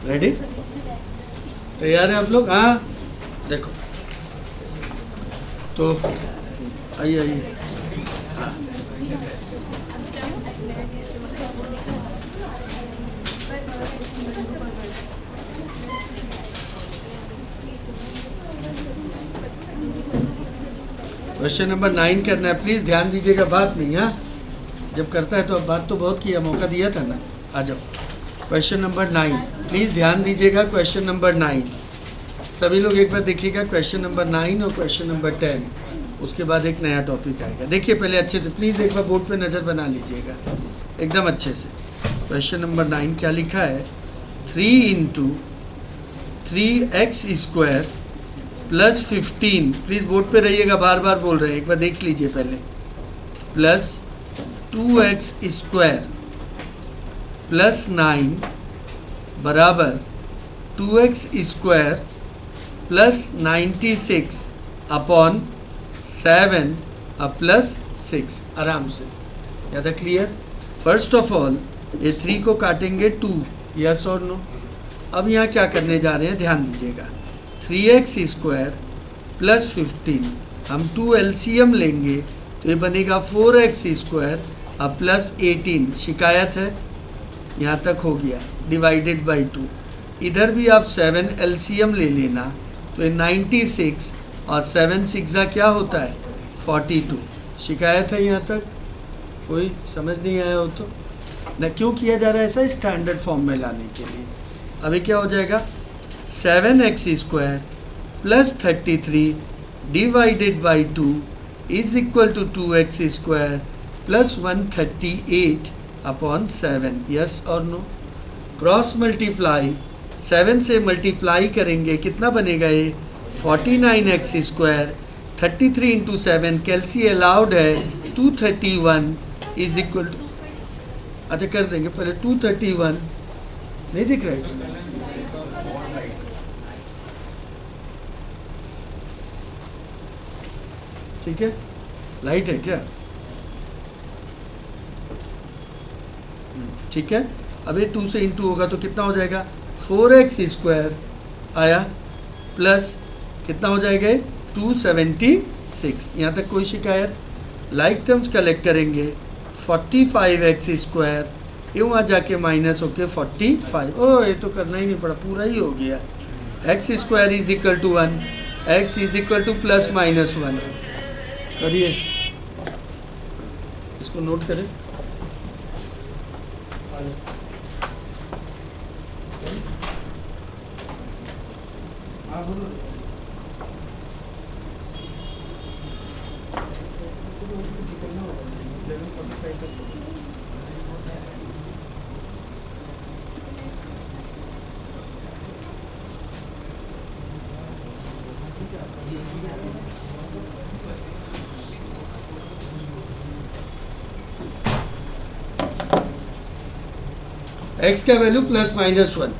Ready? तैयार हैं आप लोग? हाँ, देखो तो आइए आइए। हाँ, क्वेश्चन नंबर 9 करना है। प्लीज़ ध्यान दीजिएगा, बात नहीं। हाँ, जब करता है तो अब बात तो बहुत किया, मौका दिया था ना। आ जाओ, क्वेश्चन नंबर 9, प्लीज़ ध्यान दीजिएगा। क्वेश्चन नंबर 9 सभी लोग एक बार देखिएगा। क्वेश्चन नंबर 9 और क्वेश्चन नंबर 10, उसके बाद एक नया टॉपिक आएगा। देखिए पहले अच्छे से, प्लीज़ एक बार बोर्ड पे नज़र बना लीजिएगा एकदम अच्छे से। क्वेश्चन नंबर 9 क्या लिखा है? 3 into 3x² plus 15, please board पे रहिएगा, बार बार बोल रहे हैं, एक बार देख लीजिए पहले, प्लस 2x² प्लस 9 बराबर 2x² प्लस 96 अपॉन 7 प्लस 6। आराम से, ज़्यादा क्लियर। फर्स्ट ऑफ ऑल ये 3 को काटेंगे 2, यस और नो। अब यहाँ क्या करने जा रहे हैं, ध्यान दीजिएगा। 3x² प्लस 15, हम 2 LCM लेंगे तो ये बनेगा 4x² प्लस 18। शिकायत है? यहाँ तक हो गया, डिवाइडेड बाई 2। इधर भी आप 7 LCM ले लेना तो ये 96 और 7 6 क्या होता है, 42। शिकायत है यहाँ तक? कोई समझ नहीं आया हो तो ना, क्यों किया जा रहा है ऐसा? स्टैंडर्ड फॉर्म में लाने के लिए। अभी क्या हो जाएगा, 7x² plus 33 divided by 2 is equal to 2x² plus 138 upon 7। Yes और नो? क्रॉस मल्टीप्लाई 7 से मल्टीप्लाई करेंगे, कितना बनेगा ये, 49x²। 33 इंटू 7 कैल्सी अलाउड है 231 इज इक्वल टू, अच्छा कर देंगे पहले 231, नहीं दिख रहा है? ठीक है, लाइट है क्या? ठीक है। अब ये 2 से इंटू होगा तो कितना हो जाएगा, 4x² आया प्लस कितना हो जाएगा, 276। यहाँ तक कोई शिकायत? लाइक टर्म्स कलेक्ट करेंगे, 45x², यूँ आ जाके माइनस होके 45। ओ ये तो करना ही नहीं पड़ा, पूरा ही हो गया। x² is equal to 1, x is equal to plus minus 1। करिए, इसको नोट करें। x का value plus minus 1।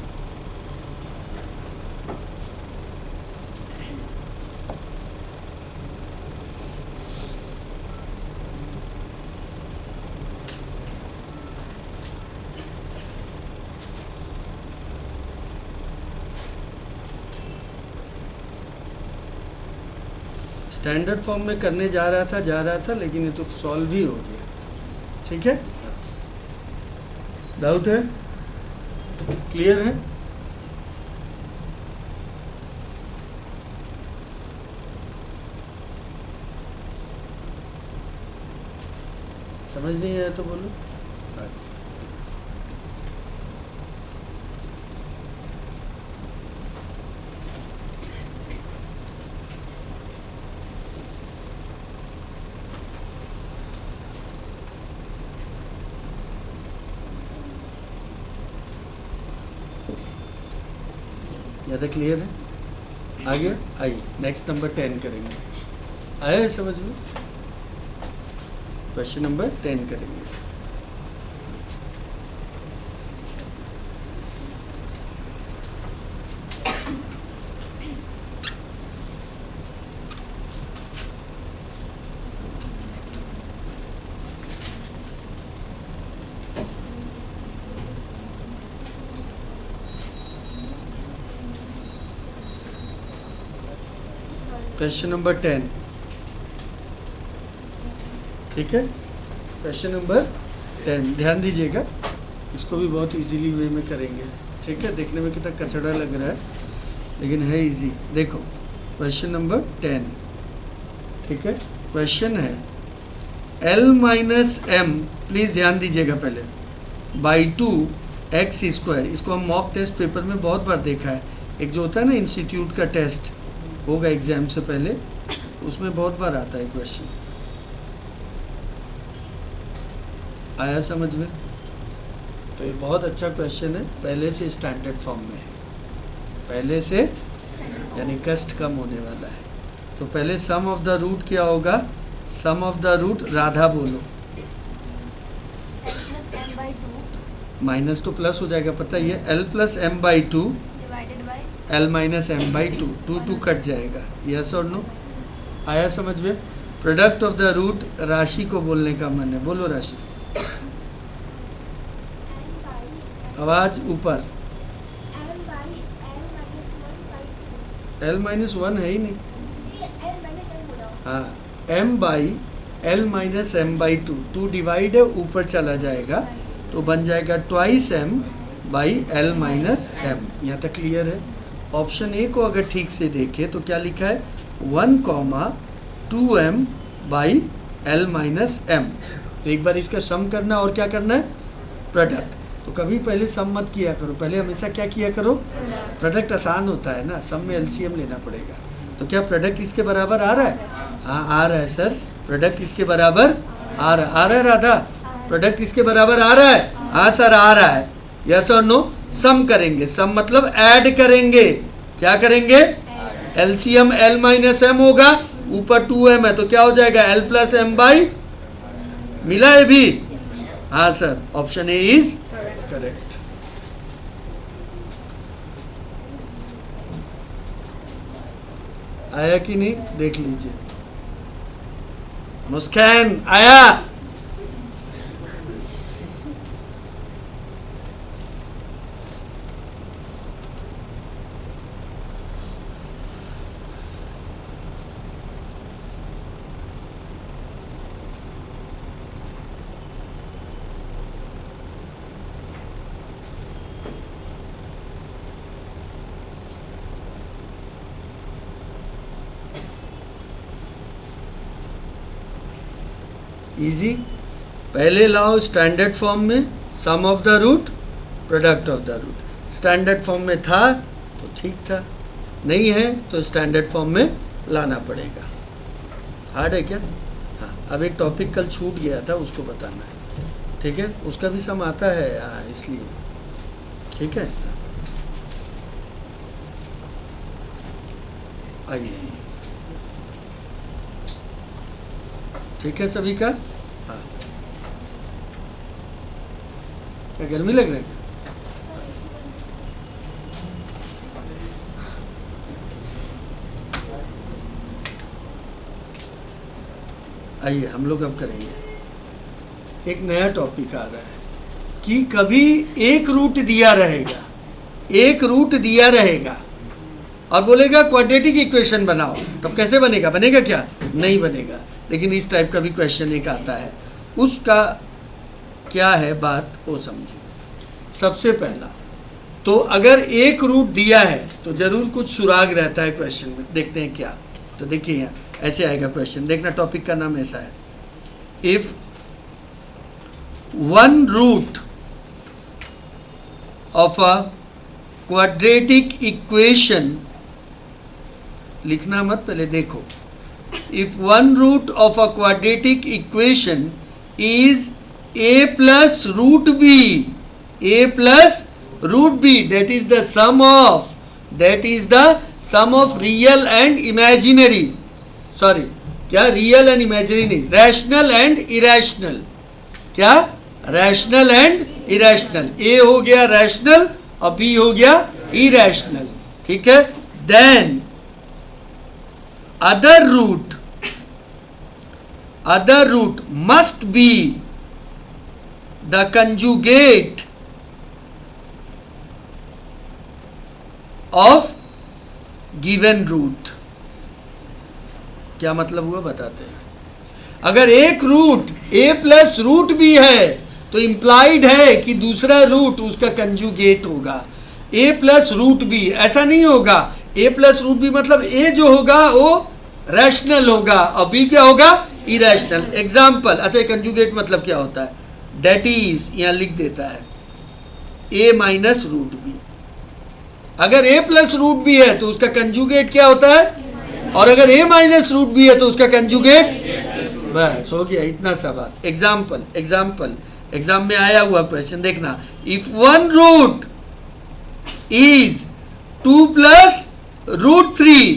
Standard form में करने जा रहा था लेकिन ये तो सॉल्व ही हो गया। ठीक है, डाउट है? क्लियर है? समझ नहीं आया तो बोलो। ज़्यादा क्लियर है? आगे आइए, नेक्स्ट नंबर 10 करेंगे। आया है समझ में? क्वेश्चन नंबर 10 करेंगे। क्वेश्चन नंबर 10, ठीक है। क्वेश्चन नंबर 10 ध्यान दीजिएगा, इसको भी बहुत इजीली वे में करेंगे, ठीक है। देखने में कितना कचड़ा लग रहा है लेकिन है इजी। देखो क्वेश्चन नंबर 10, ठीक है। क्वेश्चन है L माइनस एम, प्लीज़ ध्यान दीजिएगा पहले, बाई 2x²। इसको हम मॉक टेस्ट पेपर में बहुत बार देखा है। एक जो होता है ना इंस्टीट्यूट का टेस्ट होगा एग्जाम से पहले, उसमें बहुत बार आता है क्वेश्चन। आया समझ में? तो ये बहुत अच्छा क्वेश्चन है, पहले से स्टैंडर्ड फॉर्म में है, पहले से यानी कष्ट कम होने वाला है। तो पहले सम ऑफ द रूट क्या होगा? सम ऑफ द रूट राधा बोलो। माइनस तो प्लस हो जाएगा, पता ही है। L plus M by 2 L minus M by 2, 2 cut जाएगा। यस और नो? आया समझ में? प्रोडक्ट ऑफ द रूट, राशि को बोलने का मन है, बोलो राशि। आवाज ऊपर। L माइनस 1 है ही नहीं। हाँ, m by L minus M by 2, 2 divide है, ऊपर चला जाएगा तो बन जाएगा twice m by L minus M. यहाँ तक क्लियर है? ऑप्शन ए को अगर ठीक से देखे तो क्या लिखा है? 1,2m by L minus M. तो एक बार इसका सम करना और क्या करना है? प्रोडक्ट। तो कभी पहले सम मत किया करो, पहले हमेशा क्या किया करो? प्रोडक्ट आसान होता है ना, सम में एलसीएम लेना पड़ेगा। तो क्या प्रोडक्ट इसके बराबर आ रहा है? हाँ आ रहा है सर, प्रोडक्ट इसके बराबर आ रहा है राधा? प्रोडक्ट इसके बराबर आ रहा है? हाँ सर आ रहा है। यस और नो? सम करेंगे, सम मतलब ऐड करेंगे। क्या करेंगे? एलसीएम L माइनस एम होगा, ऊपर 2m है तो क्या हो जाएगा? L प्लस एम बाई, मिला है भी? हाँ sir, option A is correct. आया कि नहीं देख लीजिए। मुस्कान आया? इजी। पहले लाओ स्टैंडर्ड फॉर्म में, sum of the root, product of the root. Standard form में था तो ठीक था, नहीं है तो स्टैंडर्ड फॉर्म में लाना पड़ेगा। हार्ड है क्या? हाँ, अब एक टॉपिक कल छूट गया था, उसको बताना है, ठीक है। उसका भी सम आता है इसलिए, ठीक है। आइए, ठीक है सभी का? हाँ, क्या गर्मी लग रहा है क्या? आइए हम लोग अब करेंगे, एक नया टॉपिक आ रहा है कि कभी एक रूट दिया रहेगा, एक रूट दिया रहेगा और बोलेगा क्वाड्रेटिक इक्वेशन बनाओ, तब कैसे बनेगा? बनेगा क्या? नहीं बनेगा। लेकिन इस टाइप का भी क्वेश्चन एक आता है, उसका क्या है बात वो समझो। सबसे पहला तो अगर एक रूट दिया है तो जरूर कुछ सुराग रहता है क्वेश्चन में, देखते हैं क्या। तो देखिए यहाँ ऐसे आएगा क्वेश्चन, देखना टॉपिक का नाम ऐसा है, if one root of a quadratic equation, लिखना मत, पहले देखो। If one root of a quadratic equation is a plus root b, a plus root b, that is the sum of real and imaginary, sorry, क्या real and imaginary नहीं, rational and irrational, क्या rational and irrational, a हो गया rational और b हो गया irrational, ठीक है। then other root must be the conjugate of given root, क्या मतलब हुआ बताते हैं। अगर एक root a plus root b है तो इम्प्लाइड है कि दूसरा रूट उसका कंजुगेट होगा a प्लस रूट b। ऐसा नहीं होगा, a प्लस रूट b मतलब a जो होगा वो रैशनल होगा और b क्या होगा, इरैशनल। एग्जाम्पल, अच्छा कंजुगेट मतलब क्या होता है, डेट इज यहाँ लिख देता है a माइनस रूट b। अगर a प्लस रूट b है तो उसका कंजुगेट क्या होता है, और अगर a माइनस रूट b है तो उसका कंजुगेट, बस हो गया, इतना सा बात। एग्जाम्पल एग्जाम में आया हुआ क्वेश्चन देखना, if one root is 2 plus root 3,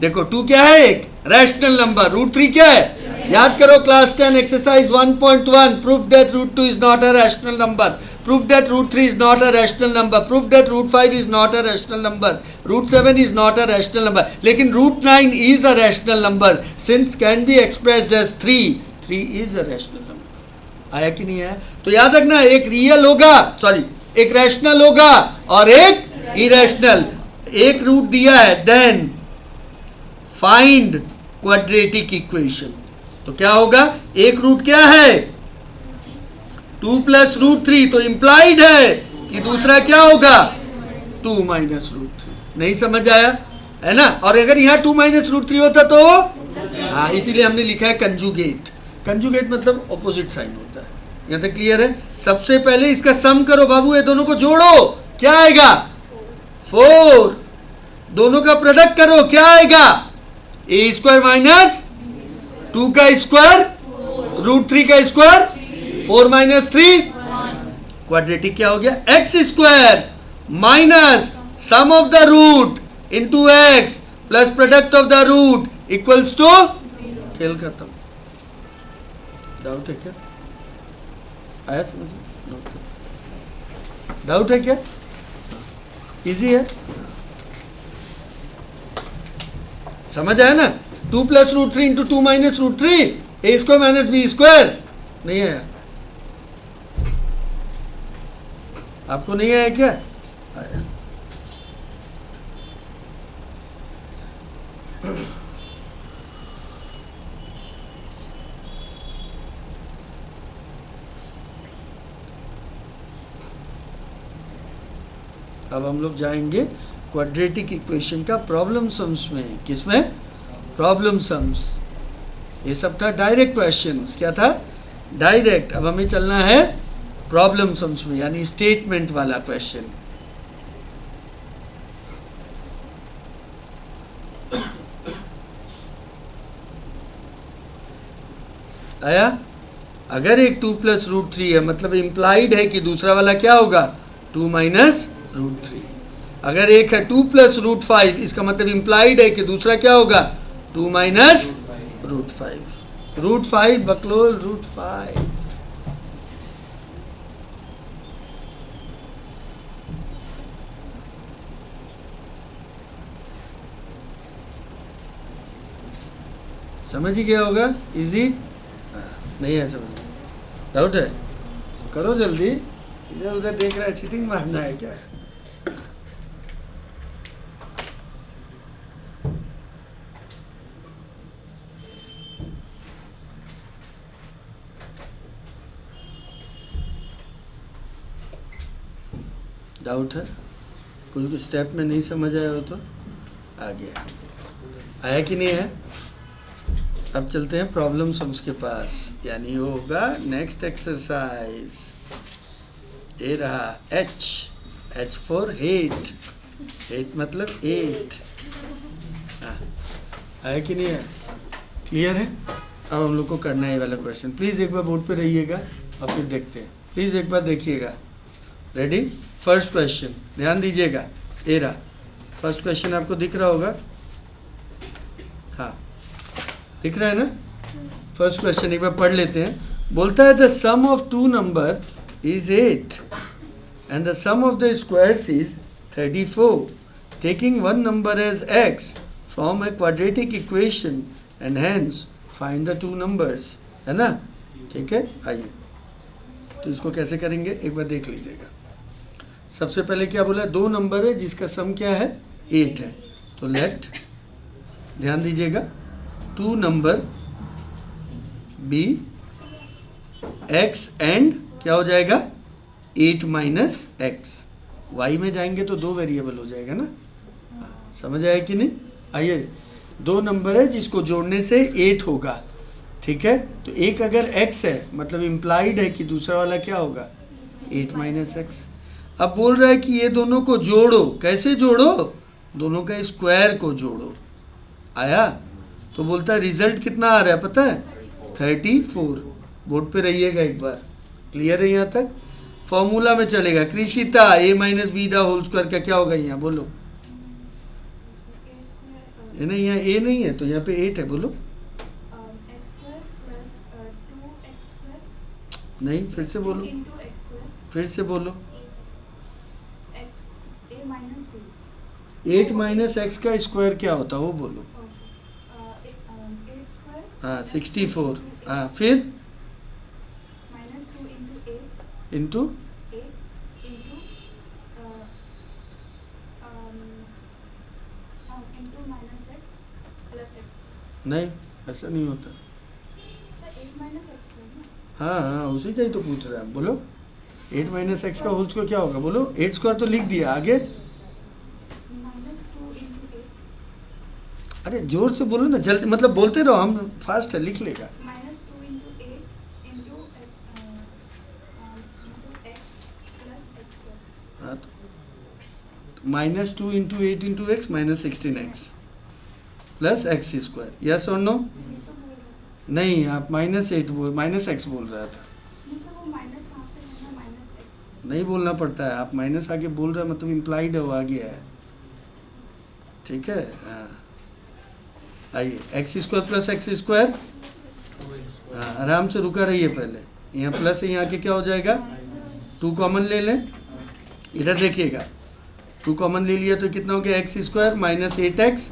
देखो 2 क्या है, एक रैशनल नंबर, रूट 3 क्या है, याद करो class 10 exercise 1.1, proof that root 2 is not a rational number, proof that root 3 is not a rational number, proof that root 5 is not a rational number, root 7 is not a rational number, लेकिन root 9 is a rational number since can be expressed as 3 is a rational number. आया कि नहीं आया? तो याद रखना, एक real होगा, सॉरी एक रैशनल होगा और एक इरैशनल। एक रूट दिया है, देन फाइंड क्वाड्रेटिक इक्वेशन। तो क्या होगा, एक रूट क्या है 2 प्लस रूट 3, तो इंप्लाइड है कि दूसरा क्या होगा 2 माइनस रूट 3। नहीं समझ आया है ना? और अगर यहाँ 2 माइनस रूट 3 होता तो हाँ, इसीलिए हमने लिखा है कंजुगेट। कंजुगेट मतलब ऑपोजिट साइन होता है। यहाँ तक क्लियर है? सबसे पहले इसका सम करो बाबू, ये दोनों को जोड़ो, क्या आएगा 4, दोनों का प्रोडक्ट करो, क्या आएगा a स्क्वायर माइनस 2 का स्क्वायर रूट 3 का स्क्वायर 4 माइनस 3, क्वाड्रेटिक क्या हो गया, x square minus sum of the root into x plus product of the root equals to, खेल खत्म। डाउट है क्या? आया समझ? डाउट है क्या? इजी है, समझ आया ना? 2 plus root 3 into 2 minus root 3, A square minus B square. नहीं आया? आपको नहीं आया क्या? आया। अब हम लोग जाएंगे क्वाड्रेटिक इक्वेशन का प्रॉब्लम सम्स में। किसमें? Problem sums. ये सब था डायरेक्ट क्वेश्चंस। क्या था? डायरेक्ट। अब हमें चलना है प्रॉब्लम सम्स में, यानी स्टेटमेंट वाला क्वेश्चन। आया? अगर एक 2 प्लस रूट 3 है मतलब इम्प्लाइड है कि दूसरा वाला क्या होगा 2 माइनस रूट 3। अगर एक है 2 प्लस रूट 5, इसका मतलब इम्प्लाइड है कि दूसरा क्या होगा 2 माइनस रूट 5। रूट 5 बकलोल रूट 5। समझ ही गया होगा? इजी? नहीं है समझ? डाउट है? करो जल्दी, इधर उधर देख रहा है, चीटिंग मारना है क्या? डाउट है? कोई स्टेप में नहीं समझ आया हो तो आ गया। आया कि नहीं है? अब चलते हैं प्रॉब्लम सम्स के पास, यानी होगा नेक्स्ट एक्सरसाइज। ये रहा H फॉर हेट। हेट मतलब 8। आया कि नहीं है? क्लियर है? अब हम लोग को करना है ये वाला क्वेश्चन। प्लीज़ एक बार बोर्ड पे रहिएगा और फिर देखते हैं। प्लीज़ एक बार देखिएगा। रेडी? फर्स्ट क्वेश्चन ध्यान दीजिएगा। ये रहा फर्स्ट क्वेश्चन, आपको दिख रहा होगा? हाँ दिख रहा है ना? फर्स्ट क्वेश्चन एक बार पढ़ लेते हैं। बोलता है the sum of 2 number is 8 and the sum of the squares is 34. Taking one number as x from a quadratic equation and hence find the 2 numbers. है ना? ठीक है, आइए तो इसको कैसे करेंगे एक बार देख लीजिएगा। सबसे पहले क्या बोला, 2 नंबर है जिसका सम क्या है 8 है। तो लेट, ध्यान दीजिएगा, two number B x and क्या हो जाएगा 8 माइनस एक्स। वाई में जाएंगे तो 2 वेरिएबल हो जाएगा ना। हाँ, समझ आया कि नहीं? आइए, 2 नंबर है जिसको जोड़ने से 8 होगा, ठीक है। तो एक अगर x है मतलब इम्प्लाइड है कि दूसरा वाला क्या होगा 8 माइनस एक्स। अब बोल रहा है कि ये दोनों को जोड़ो। कैसे जोड़ो? दोनों का स्क्वायर को जोड़ो। आया? तो बोलता है रिजल्ट कितना आ रहा है पता है 34। बोर्ड पे रहिएगा एक बार। क्लियर है यहाँ तक? फॉर्मूला में चलेगा कृषिता a minus B the whole square का क्या होगा यहाँ बोलो? ये नहीं, यहाँ a नहीं है तो यहाँ पे 8 है, बोलो। नहीं, फिर से बोलो, फिर से बोलो। 8 माइनस एक्स का स्क्वायर क्या होता है वो बोलो। हाँ 64। हाँ फिर इंटू नहीं, ऐसा नहीं होता। हाँ हाँ, उसी का ही तो पूछ रहा है, बोलो। 8 माइनस एक्स का होल स्क्वायर क्या होगा बोलो? 8 स्क्वायर तो लिख दिया, आगे। अरे जोर से बोलो ना, जल्दी, मतलब बोलते रहो, हम फास्ट है, लिख लेगा। हाँ तो -2 into 8 into x minus 16x plus x square. Yes और नो? नहीं, आप -8 बोल, -x बोल रहा था। नहीं बोलना पड़ता है, आप माइनस आगे बोल रहे हैं मतलब इम्प्लाइड है, वो आगे है, ठीक है। हाँ आइए, x square plus x square. हाँ आराम से रुका रहिए, पहले यहाँ प्लस है, यहाँ आके क्या हो जाएगा 2 कॉमन ले लें। इधर देखिएगा 2 कॉमन ले लिया तो कितना हो गया x square minus 8x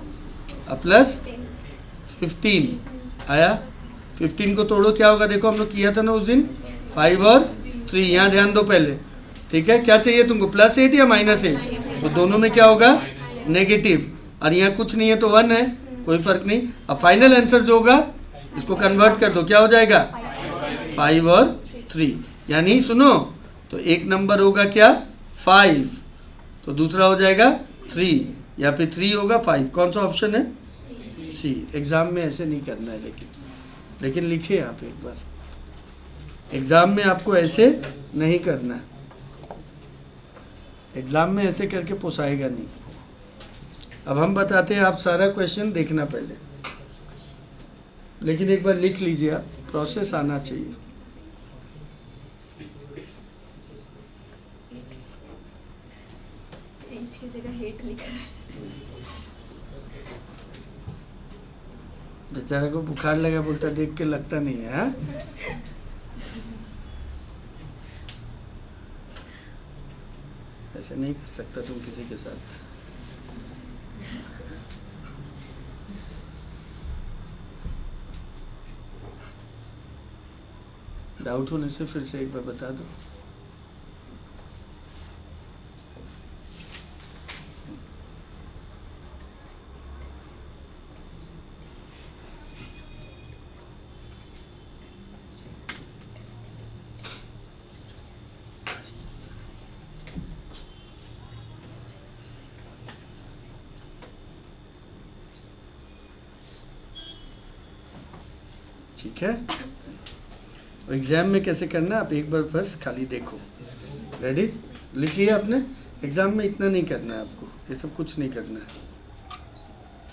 plus 15 आया। 15 को तोड़ो क्या होगा, देखो हम लोग किया था ना उस दिन, 5 और 3। यहाँ ध्यान दो पहले, ठीक है। क्या चाहिए तुमको, +8 या -8? तो दोनों में क्या होगा नेगेटिव, और यहाँ कुछ नहीं है तो 1 है, कोई फर्क नहीं। अब फाइनल आंसर जो होगा इसको कन्वर्ट कर दो, क्या हो जाएगा 5 और 3। यानी सुनो, तो एक नंबर होगा क्या 5, तो दूसरा हो जाएगा 3, या फिर 3 होगा 5। कौन सा ऑप्शन है? सी। एग्जाम में ऐसे नहीं करना है, लेकिन लिखिए आप एक बार, एग्जाम में आपको ऐसे नहीं करना है। एग्जाम में ऐसे करके पोसाएगा नहीं। अब हम बताते हैं, आप सारा क्वेश्चन देखना पहले, लेकिन एक बार लिख लीजिए आप, प्रोसेस आना चाहिए। की जगह हेट लिख रहा है। बेचारा को बुखार लगा, बोलता देख के लगता नहीं है। हाँ ऐसे नहीं कर सकता तुम किसी के साथ। डाउट होने से फिर से एक बार बता दो। ठीक है, एग्जाम में कैसे करना है आप एक बार बस खाली देखो। रेडी? लिख लिया आपने? एग्जाम में इतना नहीं करना है आपको, ये सब कुछ नहीं करना है,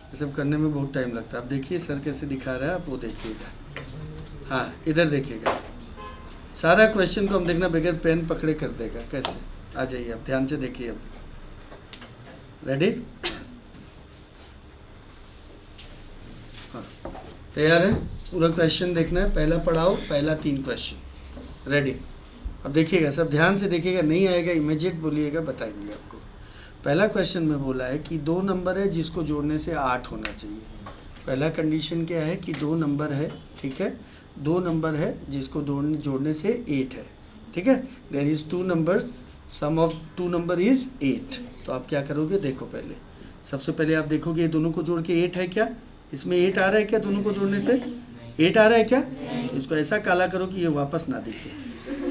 ये सब करने में बहुत टाइम लगता है। आप देखिए सर कैसे दिखा रहा है, आप वो देखिएगा। हाँ इधर देखिएगा, सारा क्वेश्चन को हम देखना बगैर पेन पकड़े कर देगा कैसे। आ जाइए आप, ध्यान से देखिए अब। रेडी? हाँ तैयार है? पूरा क्वेश्चन देखना है, पहला पढ़ाओ, पहला 3 क्वेश्चन। रेडी? अब देखिएगा, सब ध्यान से देखिएगा, नहीं आएगा इमीडिएट बोलिएगा, बताएंगे आपको। पहला क्वेश्चन में बोला है कि 2 नंबर है जिसको जोड़ने से 8 होना चाहिए। पहला कंडीशन क्या है कि 2 नंबर है, ठीक है, 2 नंबर है जिसको जोड़ने से 8 है, ठीक है। There is 2 numbers, sum of 2 number is 8। तो आप क्या करोगे, देखो पहले, सबसे पहले आप देखोगे ये दोनों को जोड़ के 8 है क्या? इसमें 8 आ रहा है क्या दोनों को जोड़ने से? 8 आ रहा है क्या? तो इसको ऐसा काला करो कि ये वापस ना दिखे।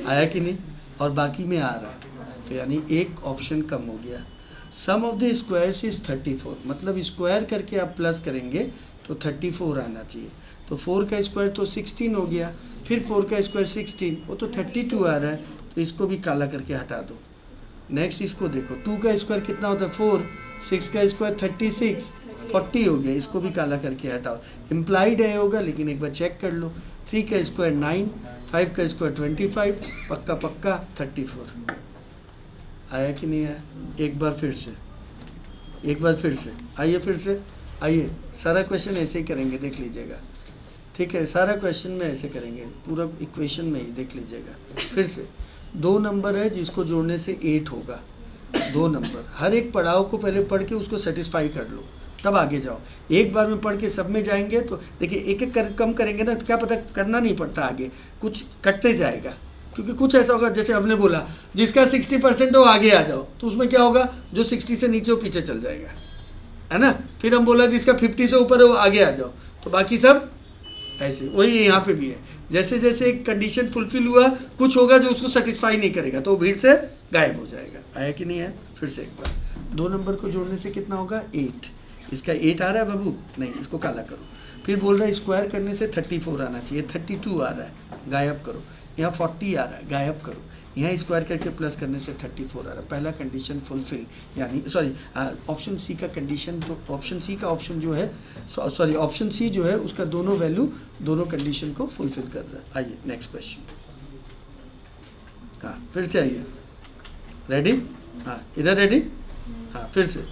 आया कि नहीं? और बाकी में आ रहा है, तो यानी एक ऑप्शन कम हो गया। सम ऑफ द स्क्वायर्स इज 34, मतलब स्क्वायर करके आप प्लस करेंगे तो 34 आना चाहिए। तो 4 का स्क्वायर तो 16 हो गया, फिर 4 का स्क्वायर 16, वो तो 32 आ रहा है, तो इसको भी काला करके हटा दो। नेक्स्ट इसको देखो, 2 का स्क्वायर कितना होता है? 4, 6 का स्क्वायर 36, 40 हो गया, इसको भी काला करके हटाओ। इम्प्लाइड है होगा, लेकिन एक बार चेक कर लो। 3 का स्क्वायर 9, 5 का स्क्वायर 25, पक्का पक्का 34। आया कि नहीं आया? एक बार फिर से, एक बार फिर से आइए, फिर से आइए। सारा क्वेश्चन ऐसे ही करेंगे, देख लीजिएगा, ठीक है? सारा क्वेश्चन में ऐसे करेंगे, पूरा इक्वेशन में ही देख लीजिएगा। फिर से 2 नंबर है जिसको जोड़ने से 8 होगा। 2 नंबर, हर एक पड़ाव को पहले पढ़ के उसको सेटिस्फाई कर लो, तब आगे जाओ। एक बार में पढ़ के सब में जाएंगे तो देखिए एक एक कम करेंगे ना, तो क्या पता करना नहीं पड़ता, आगे कुछ कटते जाएगा। क्योंकि कुछ ऐसा होगा, जैसे हमने बोला जिसका 60% हो आगे आ जाओ, तो उसमें क्या होगा, जो 60 से नीचे हो पीछे चल जाएगा, है ना? फिर हम बोला जिसका 50 से ऊपर हो आगे आ जाओ, तो बाकी सब ऐसे। वही यहाँ पे भी है, जैसे जैसे एक कंडीशन फुलफिल हुआ, कुछ होगा जो उसको सेटिस्फाई नहीं करेगा, तो वो भीड़ से गायब हो जाएगा। आया कि नहीं है? फिर से एक बार, 2 नंबर को जोड़ने से कितना होगा? 8। इसका 8 आ रहा है बाबू? नहीं, इसको काला करो। फिर बोल रहा है स्क्वायर करने से 34 आना चाहिए, 32 आ रहा है, गायब करो। यहाँ 40 आ रहा है, गायब करो। यहाँ स्क्वायर करके प्लस करने से 34 आ रहा है। पहला कंडीशन फुलफिल, यानी सॉरी ऑप्शन सी का कंडीशन, तो ऑप्शन सी का ऑप्शन जो है, सॉरी ऑप्शन सी जो है उसका दोनों वैल्यू, दोनों कंडीशन को फुलफिल कर रहा है। आइए नेक्स्ट क्वेश्चन। हाँ फिर से आइए, रेडी? हाँ इधर रेडी? हाँ फिर से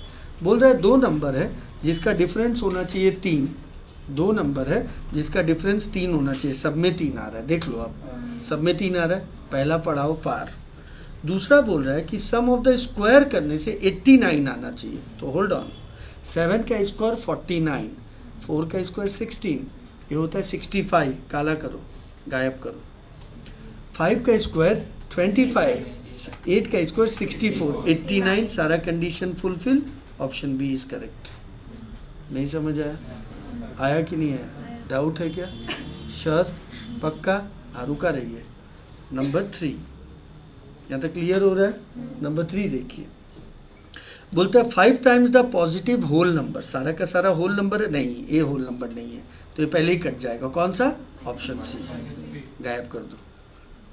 बोल रहा है 2 नंबर है जिसका डिफरेंस होना चाहिए 3। 2 नंबर है जिसका डिफरेंस 3 होना चाहिए, सब में 3 आ रहा है, देख लो आप, सब में 3 आ रहा है। पहला पढ़ाओ पार। दूसरा बोल रहा है कि सम ऑफ द स्क्वायर करने से 89 आना चाहिए, तो होल्ड ऑन। 7 का स्क्वायर 49, 4 का स्क्वायर 16, ये होता है 65, काला करो, गायब करो। 5 का स्क्वायर 25, 8 का स्क्वायर 64, 89, सारा condition fulfil. Option B is correct. नहीं समझ आया? आया कि नहीं आया? डाउट है क्या? श्योर? पक्का? हाँ रुका रहिए। नंबर 3 यहाँ तक क्लियर हो रहा है? नंबर 3 देखिए, बोलता है 5 times the positive whole number. सारा का सारा होल नंबर है? नहीं, ये होल नंबर नहीं है, तो ये पहले ही कट जाएगा। कौन सा? ऑप्शन सी, गायब कर दो।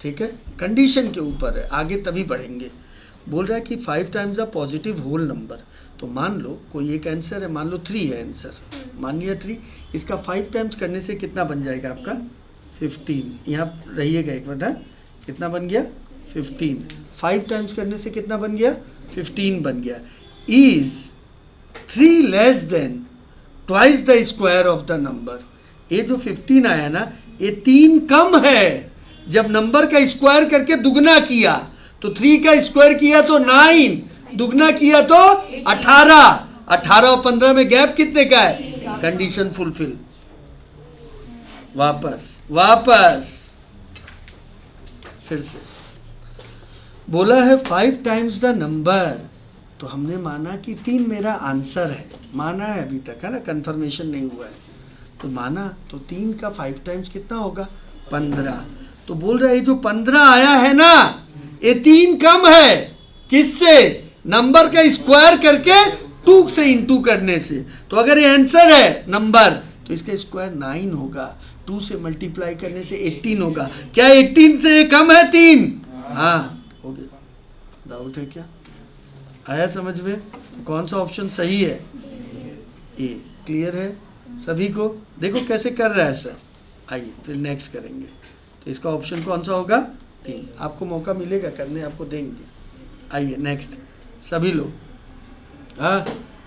ठीक है, कंडीशन के ऊपर है, आगे तभी बढ़ेंगे। बोल रहा है कि 5 times the positive whole number, तो मान लो कोई एक आंसर है, मान लो 3 है आंसर, मान लिया 3, इसका 5 टाइम्स करने से कितना बन जाएगा आपका? 15। यहाँ रहिएगा एक मिनट, कितना बन गया? 15। 5 टाइम्स करने से कितना बन गया? 15 बन गया। Is 3 less than twice the square of the number. ये जो 15 आया ना, ये 3 कम है। जब नंबर का स्क्वायर करके दुगना किया तो 3 का स्क्वायर किया तो 9, दुगना किया तो 18। 18 और 15 में गैप कितने का है? Condition fulfil. वापस फिर से बोला है 5 टाइम्स द नंबर, तो हमने माना कि 3 मेरा आंसर है, माना है अभी तक, है ना, कंफर्मेशन नहीं हुआ है, तो माना, तो 3 का 5 टाइम्स कितना होगा? 15। तो बोल रहा है जो 15 आया है ना, ये 3 कम है। किससे? नंबर का स्क्वायर करके 2 से इंटू करने से। तो अगर ये आंसर है नंबर, तो इसका स्क्वायर 9 होगा, 2 से मल्टीप्लाई करने से 18 होगा। क्या 18 से कम है 3? हाँ हो गया। डाउट है क्या? आया समझ में? तो कौन सा ऑप्शन सही है? ए। क्लियर है सभी को? देखो कैसे कर रहा है सर। आइए फिर नेक्स्ट करेंगे। तो इसका ऑप्शन कौन सा होगा? 3। आपको मौका मिलेगा करने, आपको देंगे। आइए नेक्स्ट सभी लोग। हाँ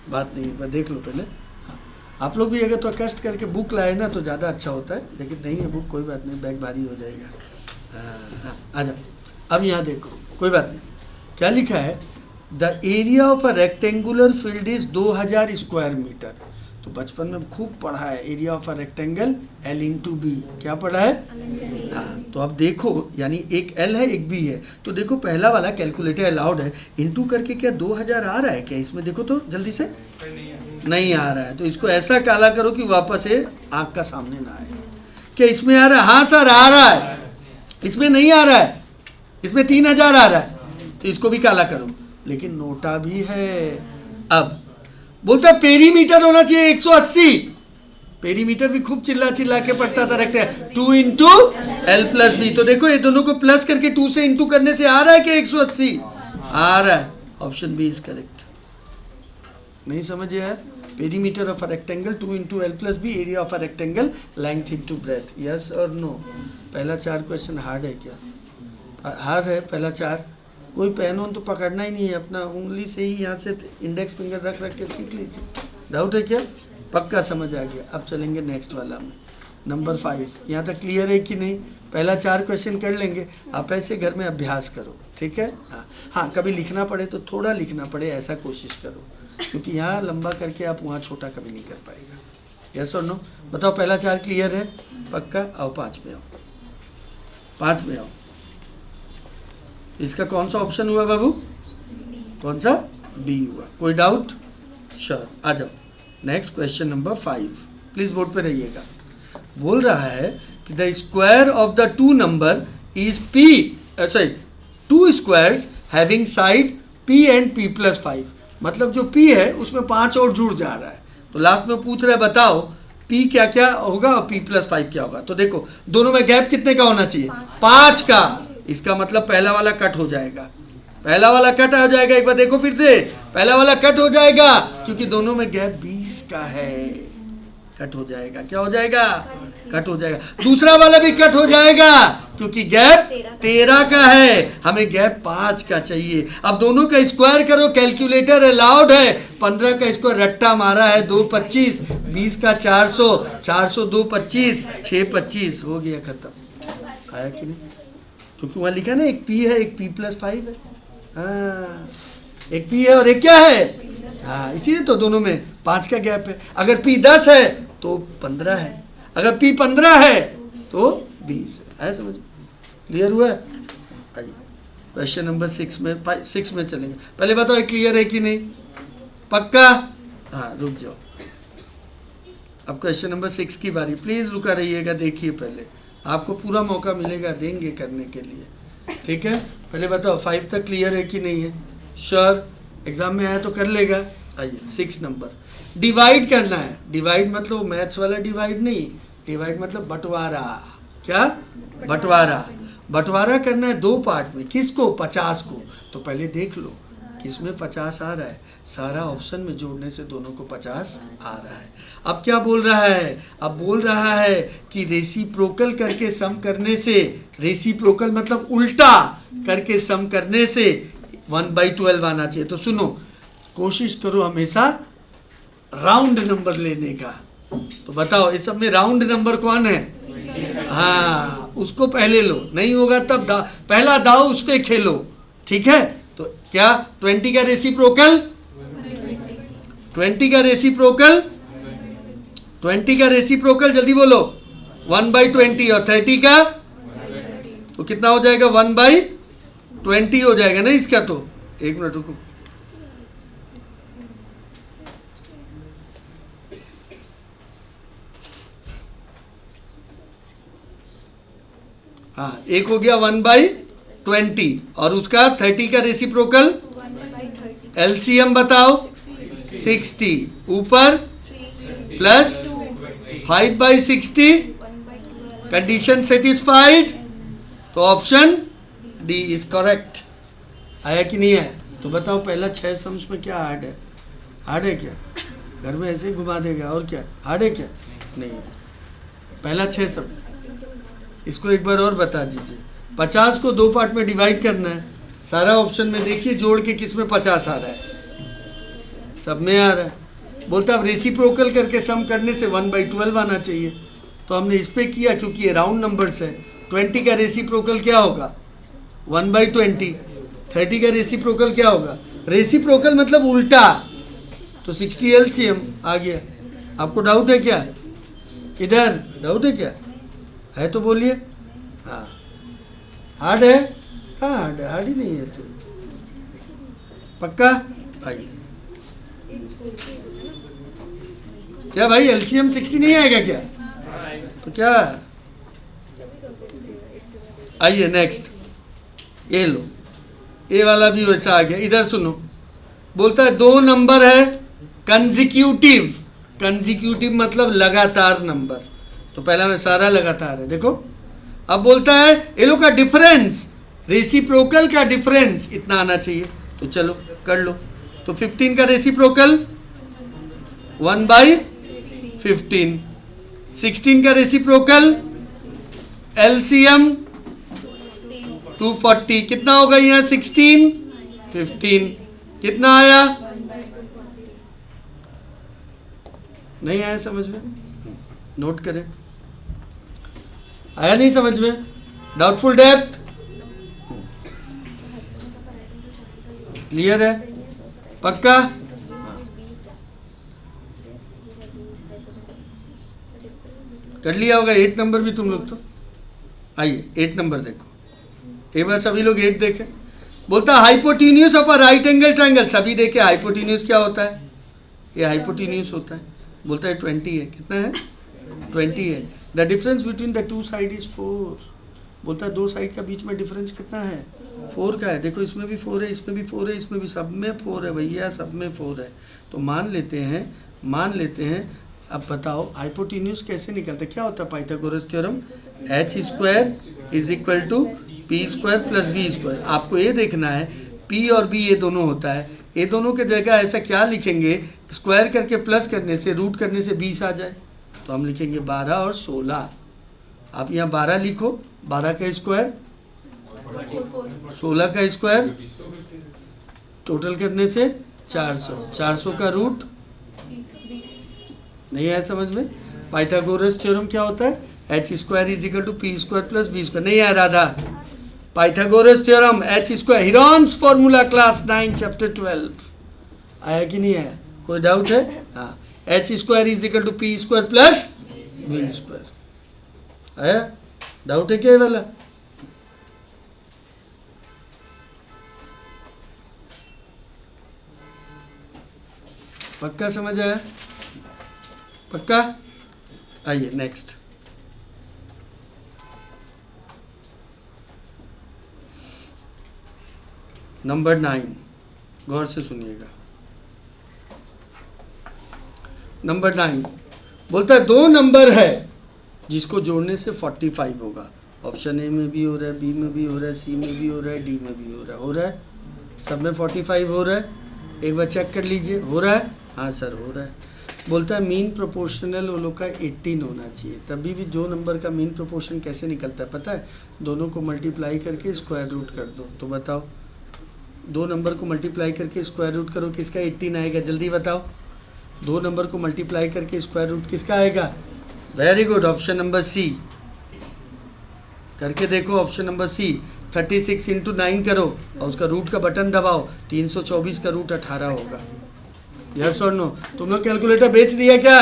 बात नहीं, पर देख लो पहले। हाँ। आप लोग भी अगर तो कष्ट करके बुक लाए ना तो ज़्यादा अच्छा होता है, लेकिन नहीं है बुक, कोई बात नहीं, बैग भारी हो जाएगा। हाँ आ जाओ। अब यहाँ देखो, कोई बात नहीं। क्या लिखा है? The area of a rectangular field is 2000 square metre. तो बचपन में खूब पढ़ा है area of a rectangle L/B। क्या पढ़ा है? हाँ, तो अब देखो, यानी एक L है एक B है, तो देखो पहला वाला कैलकुलेटर अलाउड है, इंटू करके क्या 2000 आ रहा है क्या इसमें? देखो तो जल्दी से, नहीं आ रहा है, तो इसको ऐसा काला करो कि वापस ये आँख का सामने ना आए। क्या इसमें आ रहा है? हाँ सर आ रहा है। इसमें नहीं आ रहा है, इसमें 3000 आ रहा है, तो इसको भी काला करो। लेकिन नोटा भी है। अब बोलता है पेरीमीटर होना चाहिए 180। पेरीमीटर भी खूब चिल्ला चिल्ला के पढ़ता था, रखते हैं 2 इंटू एल प्लस बी। तो देखो ये दोनों को प्लस करके 2 से इंटू करने से आ रहा है कि 180 आ रहा है। Option B is correct. नहीं समझे यार? Perimeter of a rectangle 2 into L plus B, area of a rectangle, length into breadth. Yes और नो? पहला 4 क्वेश्चन हार्ड है क्या? हार्ड है पहला 4। कोई पेन हो तो पकड़ना ही नहीं है, अपना उंगली से ही यहाँ से इंडेक्स फिंगर रख रख के सीख लीजिए। डाउट है क्या? पक्का समझ आ गया। अब चलेंगे नेक्स्ट वाला में, नंबर 5। यहाँ तक क्लियर है कि नहीं? पहला 4 क्वेश्चन कर लेंगे, आप ऐसे घर में अभ्यास करो, ठीक है? हाँ, कभी लिखना पड़े तो थोड़ा लिखना पड़े, ऐसा कोशिश करो, क्योंकि यहाँ लंबा करके आप वहाँ छोटा कभी नहीं कर पाएगा। यस और नो? बताओ पहला 4 क्लियर है? पक्का? आओ 5 में आओ, 5 में आओ। इसका कौन सा ऑप्शन हुआ बाबू? कौन सा? बी हुआ। कोई डाउट? श्योर, आ जाओ। Next question number 5, please board पे रहिएगा। बोल रहा है कि the square of the 2 number is P, sorry 2 squares having side p and p plus 5। मतलब जो p है उसमें 5 और जुड़ जा रहा है। तो लास्ट में पूछ रहा है बताओ p क्या क्या होगा और p प्लस 5 क्या होगा। तो देखो दोनों में गैप कितने का होना चाहिए? 5 का। इसका मतलब पहला वाला कट हो जाएगा, पहला वाला कट आ जाएगा। एक बार देखो फिर से, पहला वाला कट हो जाएगा क्योंकि दोनों में गैप 20 का है। कट हो जाएगा। क्या हो जाएगा? कट हो जाएगा। दूसरा वाला भी कट हो जाएगा क्योंकि गैप 13 का है, हमें गैप 5 का चाहिए। अब दोनों का स्क्वायर करो, कैलकुलेटर अलाउड है। 15 का स्क्वायर रट्टा मारा है 2 25, 20 का 400, 400 2 25, 6 25, हो गया खत्म। आया कि नहीं? क्योंकि वहाँ लिखा ना एक p है एक p प्लस 5 है। हाँ, एक p है और एक क्या है? हाँ, इसीलिए तो दोनों में 5 का गैप है। अगर p 10 है तो 15 है, अगर p 15 है तो 20 है। समझ क्लियर हुआ है? आइए क्वेश्चन नंबर 6 में 6 में चलेंगे। पहले बताओ क्लियर है कि नहीं? पक्का? हाँ, रुक जाओ। अब क्वेश्चन नंबर 6 की बारी। प्लीज़ रुका रहिएगा, देखिए पहले आपको पूरा मौका मिलेगा देंगे करने के लिए, ठीक है? पहले बताओ 5 तक क्लियर है कि नहीं है? श्योर? एग्जाम में आया तो कर लेगा। आइए 6 नंबर, डिवाइड करना है। डिवाइड मतलब मैथ्स वाला डिवाइड नहीं, डिवाइड मतलब बंटवारा। क्या? बंटवारा। बंटवारा करना है 2 पार्ट में। किसको? 50 को। तो पहले देख लो किसमें 50 आ रहा है। सारा ऑप्शन में जोड़ने से दोनों को 50 आ रहा है। अब क्या बोल रहा है? अब बोल रहा है कि रेसिप्रोकल करके सम करने से, रेसिप्रोकल मतलब उल्टा करके सम करने से 1/12 आना चाहिए। तो सुनो, कोशिश करो हमेशा राउंड नंबर लेने का। तो बताओ इस सब में राउंड नंबर कौन है? हाँ, उसको पहले लो, नहीं होगा तब पहला दाव उस पे खेलो, ठीक है? तो क्या 20 का रेसिप्रोकल, 20 का रेसिप्रोकल, 20 का रेसिप्रोकल, जल्दी बोलो 1/20, और 30 का तो कितना हो जाएगा? 1/20 हो जाएगा ना इसका। तो 1 मिनट रुको, हाँ, एक हो गया 1/20 और उसका 30 का रेसिप्रोकल, एलसीएम बताओ 60, ऊपर प्लस 5/60, कंडीशन सेटिस्फाइड। तो ऑप्शन डी इज करेक्ट। आया कि नहीं है? तो बताओ पहला 6 सम्स में क्या हार्ड है? हार्ड है क्या? घर में ऐसे ही घुमा देगा। और क्या हार्ड है? क्या नहीं? पहला 6 सम इसको एक बार और बता दीजिए। 50 को 2 पार्ट में डिवाइड करना है। सारा ऑप्शन में देखिए जोड़ के किस में 50 आ रहा है? सब में आ रहा है। बोलता अब रेसिप्रोकल करके सम करने से 1/12 आना चाहिए। तो हमने इस पे किया क्योंकि ये राउंड नंबर्स है। 20 का रेसिप्रोकल क्या होगा? 1/20। 30 का रेसिप्रोकल क्या होगा? रेसिप्रोकल मतलब उल्टा, तो 60 एलसीएम आ गया। आपको डाउट है क्या? इधर डाउट है क्या? है तो बोलिए। हाँ, हार्ड है? कहाँ हार्ड है? हार्ड ही नहीं है। तो पक्का? आइए क्या भाई एलसीएम 60 नहीं आएगा क्या? तो क्या आइए नेक्स्ट, ये लो, ये वाला भी वैसा आ गया। इधर सुनो, बोलता है दो नंबर है कंजिक्यूटिव, कंजिक्यूटिव मतलब लगातार नंबर, तो पहला में सारा लगातार है देखो। अब बोलता है ये लोग का डिफरेंस, रेसिप्रोकल का डिफरेंस इतना आना चाहिए, तो चलो कर लो। तो 15 का रेसिप्रोकल 1/15, 16 का रेसिप्रोकल एलसीएम 240, कितना होगा यहाँ 16 15, कितना आया? नहीं आया समझ में? नोट करें, आया नहीं समझ में? डाउटफुल डेप्थ क्लियर है? पक्का? कर लिया होगा 8 नंबर भी तुम लोग तो। आइए 8 नंबर देखो, एक बार सभी लोग 8 देखें। बोलता है hypotenuse of a right angle triangle, सभी देखे हाइपोटेन्यूज क्या होता है? ये हाइपोटेन्यूज होता है। बोलता है 20 है, कितना है? 20 है। The difference between the two side is 4। बोलता है दो साइड का बीच में डिफरेंस कितना है? 4 का है। देखो इसमें भी 4 है, इसमें भी 4 है, इसमें भी, सब में 4 है भैया, सब में 4 है। तो मान लेते हैं। अब बताओ हाइपोटेन्यूज कैसे निकलता है? क्या होता है Pythagoras theorem? h² is equal to p² plus b²। आपको ये देखना है p और b ये दोनों होता है, ये दोनों के जगह ऐसा क्या लिखेंगे, स्क्वायर करके प्लस करने से, रूट करने से 20 आ जाए, तो हम लिखेंगे 12 और 16। आप यहाँ 12 लिखो, 12 का स्क्वायर 16 का स्क्वायर, टोटल करने से 400, 400 का रूट। नहीं आया समझ में? पाइथागोरस थ्योरम क्या होता है? h² is equal to p² plus b²। नहीं आया Radha? Pythagoras theorem h², Heron's formula class 9 chapter 12। आया कि नहीं आया? कोई डाउट है? हाँ, h² is equal to p² plus b²। आया? डाउट है क्या ये वाला? पक्का समझ आया? पक्का? आइए नेक्स्ट, नंबर 9, गौर से सुनिएगा। नंबर 9 बोलता है दो नंबर है जिसको जोड़ने से 45 होगा। ऑप्शन ए में भी हो रहा है, बी में भी हो रहा है, सी में भी हो रहा है, डी में भी हो रहा है, सब में 45 हो रहा है। एक बार चेक कर लीजिए, हो रहा है? हाँ सर हो रहा है। बोलता है मीन प्रोपोर्शनल वो लोग का 18 होना चाहिए। तभी भी दो नंबर का मीन प्रोपोर्शन कैसे निकलता है पता है? दोनों को मल्टीप्लाई करके स्क्वायर रूट कर दो। तो बताओ, दो नंबर को मल्टीप्लाई करके स्क्वायर रूट करो, किसका 18 आएगा? जल्दी बताओ। दो नंबर को मल्टीप्लाई करके स्क्वायर रूट किसका आएगा? Very good, option number C. करके देखो, ऑप्शन नंबर सी। 36 इंटू 9 करो और उसका रूट का बटन दबाओ, 324 का रूट 18 होगा। यस और नो? तुम लोग कैलकुलेटर बेच दिया क्या?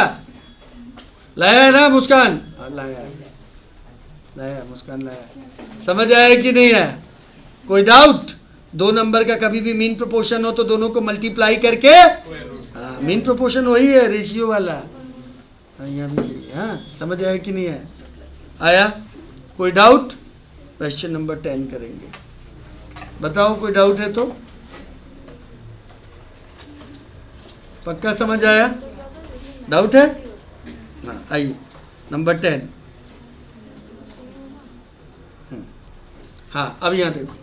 लाया है ना मुस्कान? लाया मुस्कान लाया। समझ आया कि नहीं है? कोई डाउट? दो नंबर का कभी भी मीन प्रोपोर्शन हो तो दोनों को मल्टीप्लाई करके, हाँ मीन प्रोपोर्शन वही है, रेशियो वाला। हाँ यहाँ भी चाहिए। हाँ समझ आया कि नहीं है? आया? कोई डाउट? क्वेश्चन नंबर 10 करेंगे, बताओ कोई डाउट है तो? पक्का समझ आया? डाउट है? हाँ आइए नंबर 10। हाँ अब यहाँ देखो,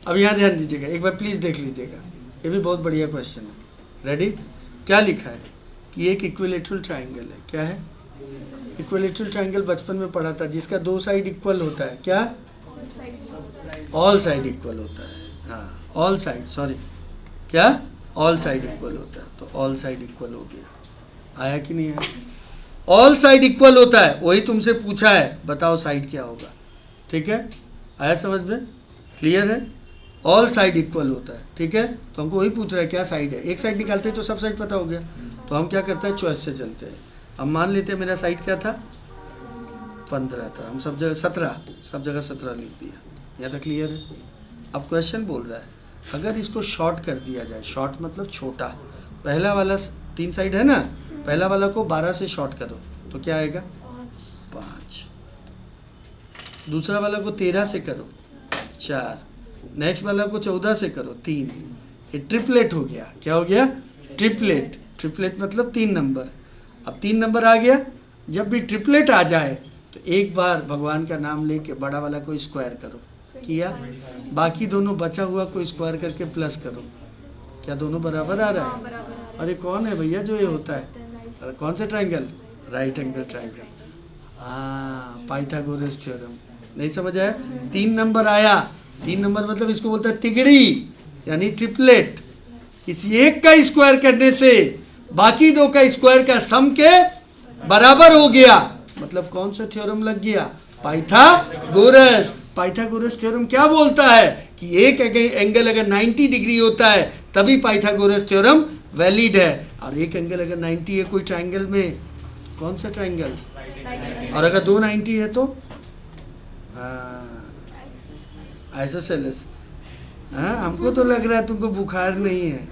अब यहाँ ध्यान दीजिएगा, एक बार प्लीज़ देख लीजिएगा, ये भी बहुत बढ़िया क्वेश्चन है। रेडी? क्या लिखा है कि एक इक्विलेटरल ट्रायंगल है। क्या है? इक्विलेटरल ट्रायंगल बचपन में पढ़ा था, जिसका दो साइड इक्वल होता है। क्या? ऑल साइड इक्वल होता है। हाँ ऑल साइड, सॉरी क्या? ऑल साइड इक्वल होता है। तो ऑल साइड इक्वल हो गया। आया कि नहीं आया? ऑल साइड इक्वल होता है, वही तुमसे पूछा है, बताओ साइड क्या होगा। ठीक है? आया समझ में? क्लियर है? ऑल साइड इक्वल होता है। ठीक है? तो हमको वही पूछ रहा है क्या साइड है। एक साइड निकालते हैं तो सब साइड पता हो गया। तो हम क्या करते हैं, चॉइस से चलते हैं। अब मान लेते हैं मेरा साइड क्या था, 15 था, हम सब जगह 17, सब जगह 17 लिख दिया। यहाँ तक क्लियर है? अब क्वेश्चन बोल रहा है अगर इसको शॉर्ट कर दिया जाए, शॉर्ट मतलब छोटा, पहला वाला 3 साइड है ना, पहला वाला को 12 से शॉर्ट करो तो क्या आएगा 5, दूसरा वाला को 13 से करो 4, नेक्स्ट वाला को 14 से करो 3। ये ट्रिपलेट हो गया। क्या हो गया? ट्रिपलेट। ट्रिपलेट मतलब 3 नंबर। अब 3 नंबर आ गया। जब भी ट्रिपलेट आ जाए तो एक बार भगवान का नाम लेके बड़ा वाला को स्क्वायर करो। किया? बाकी दोनों बचा हुआ को स्क्वायर करके प्लस करो। क्या दोनों बराबर आ रहा है? बराबर आ रहा है। अरे कौन है भैया जो ये होता है? अरे कौन सा ट्रायंगल? Right angle triangle. हाँ, पाइथागोरस थ्योरम। नहीं समझ आया? 3 नंबर आया। 3 नंबर मतलब इसको बोलता है तिगड़ी, यानी ट्रिपलेट। किसी एक का स्क्वायर करने से बाकी दो का स्क्वायर का सम के बराबर हो गया। मतलब कौन सा थ्योरम लग गया? पाइथागोरस। पाइथागोरस थ्योरम क्या बोलता है कि एक एंगल अगर 90 डिग्री होता है तभी पाइथागोरस थ्योरम वैलिड है। और एक एंगल अगर 90 है कोई ट्रायंगल में, कौन सा ट्रायंगल? और अगर 2 90 है तो आइसोसेलेस। हाँ, हमको तो लग रहा है तुमको बुखार नहीं है।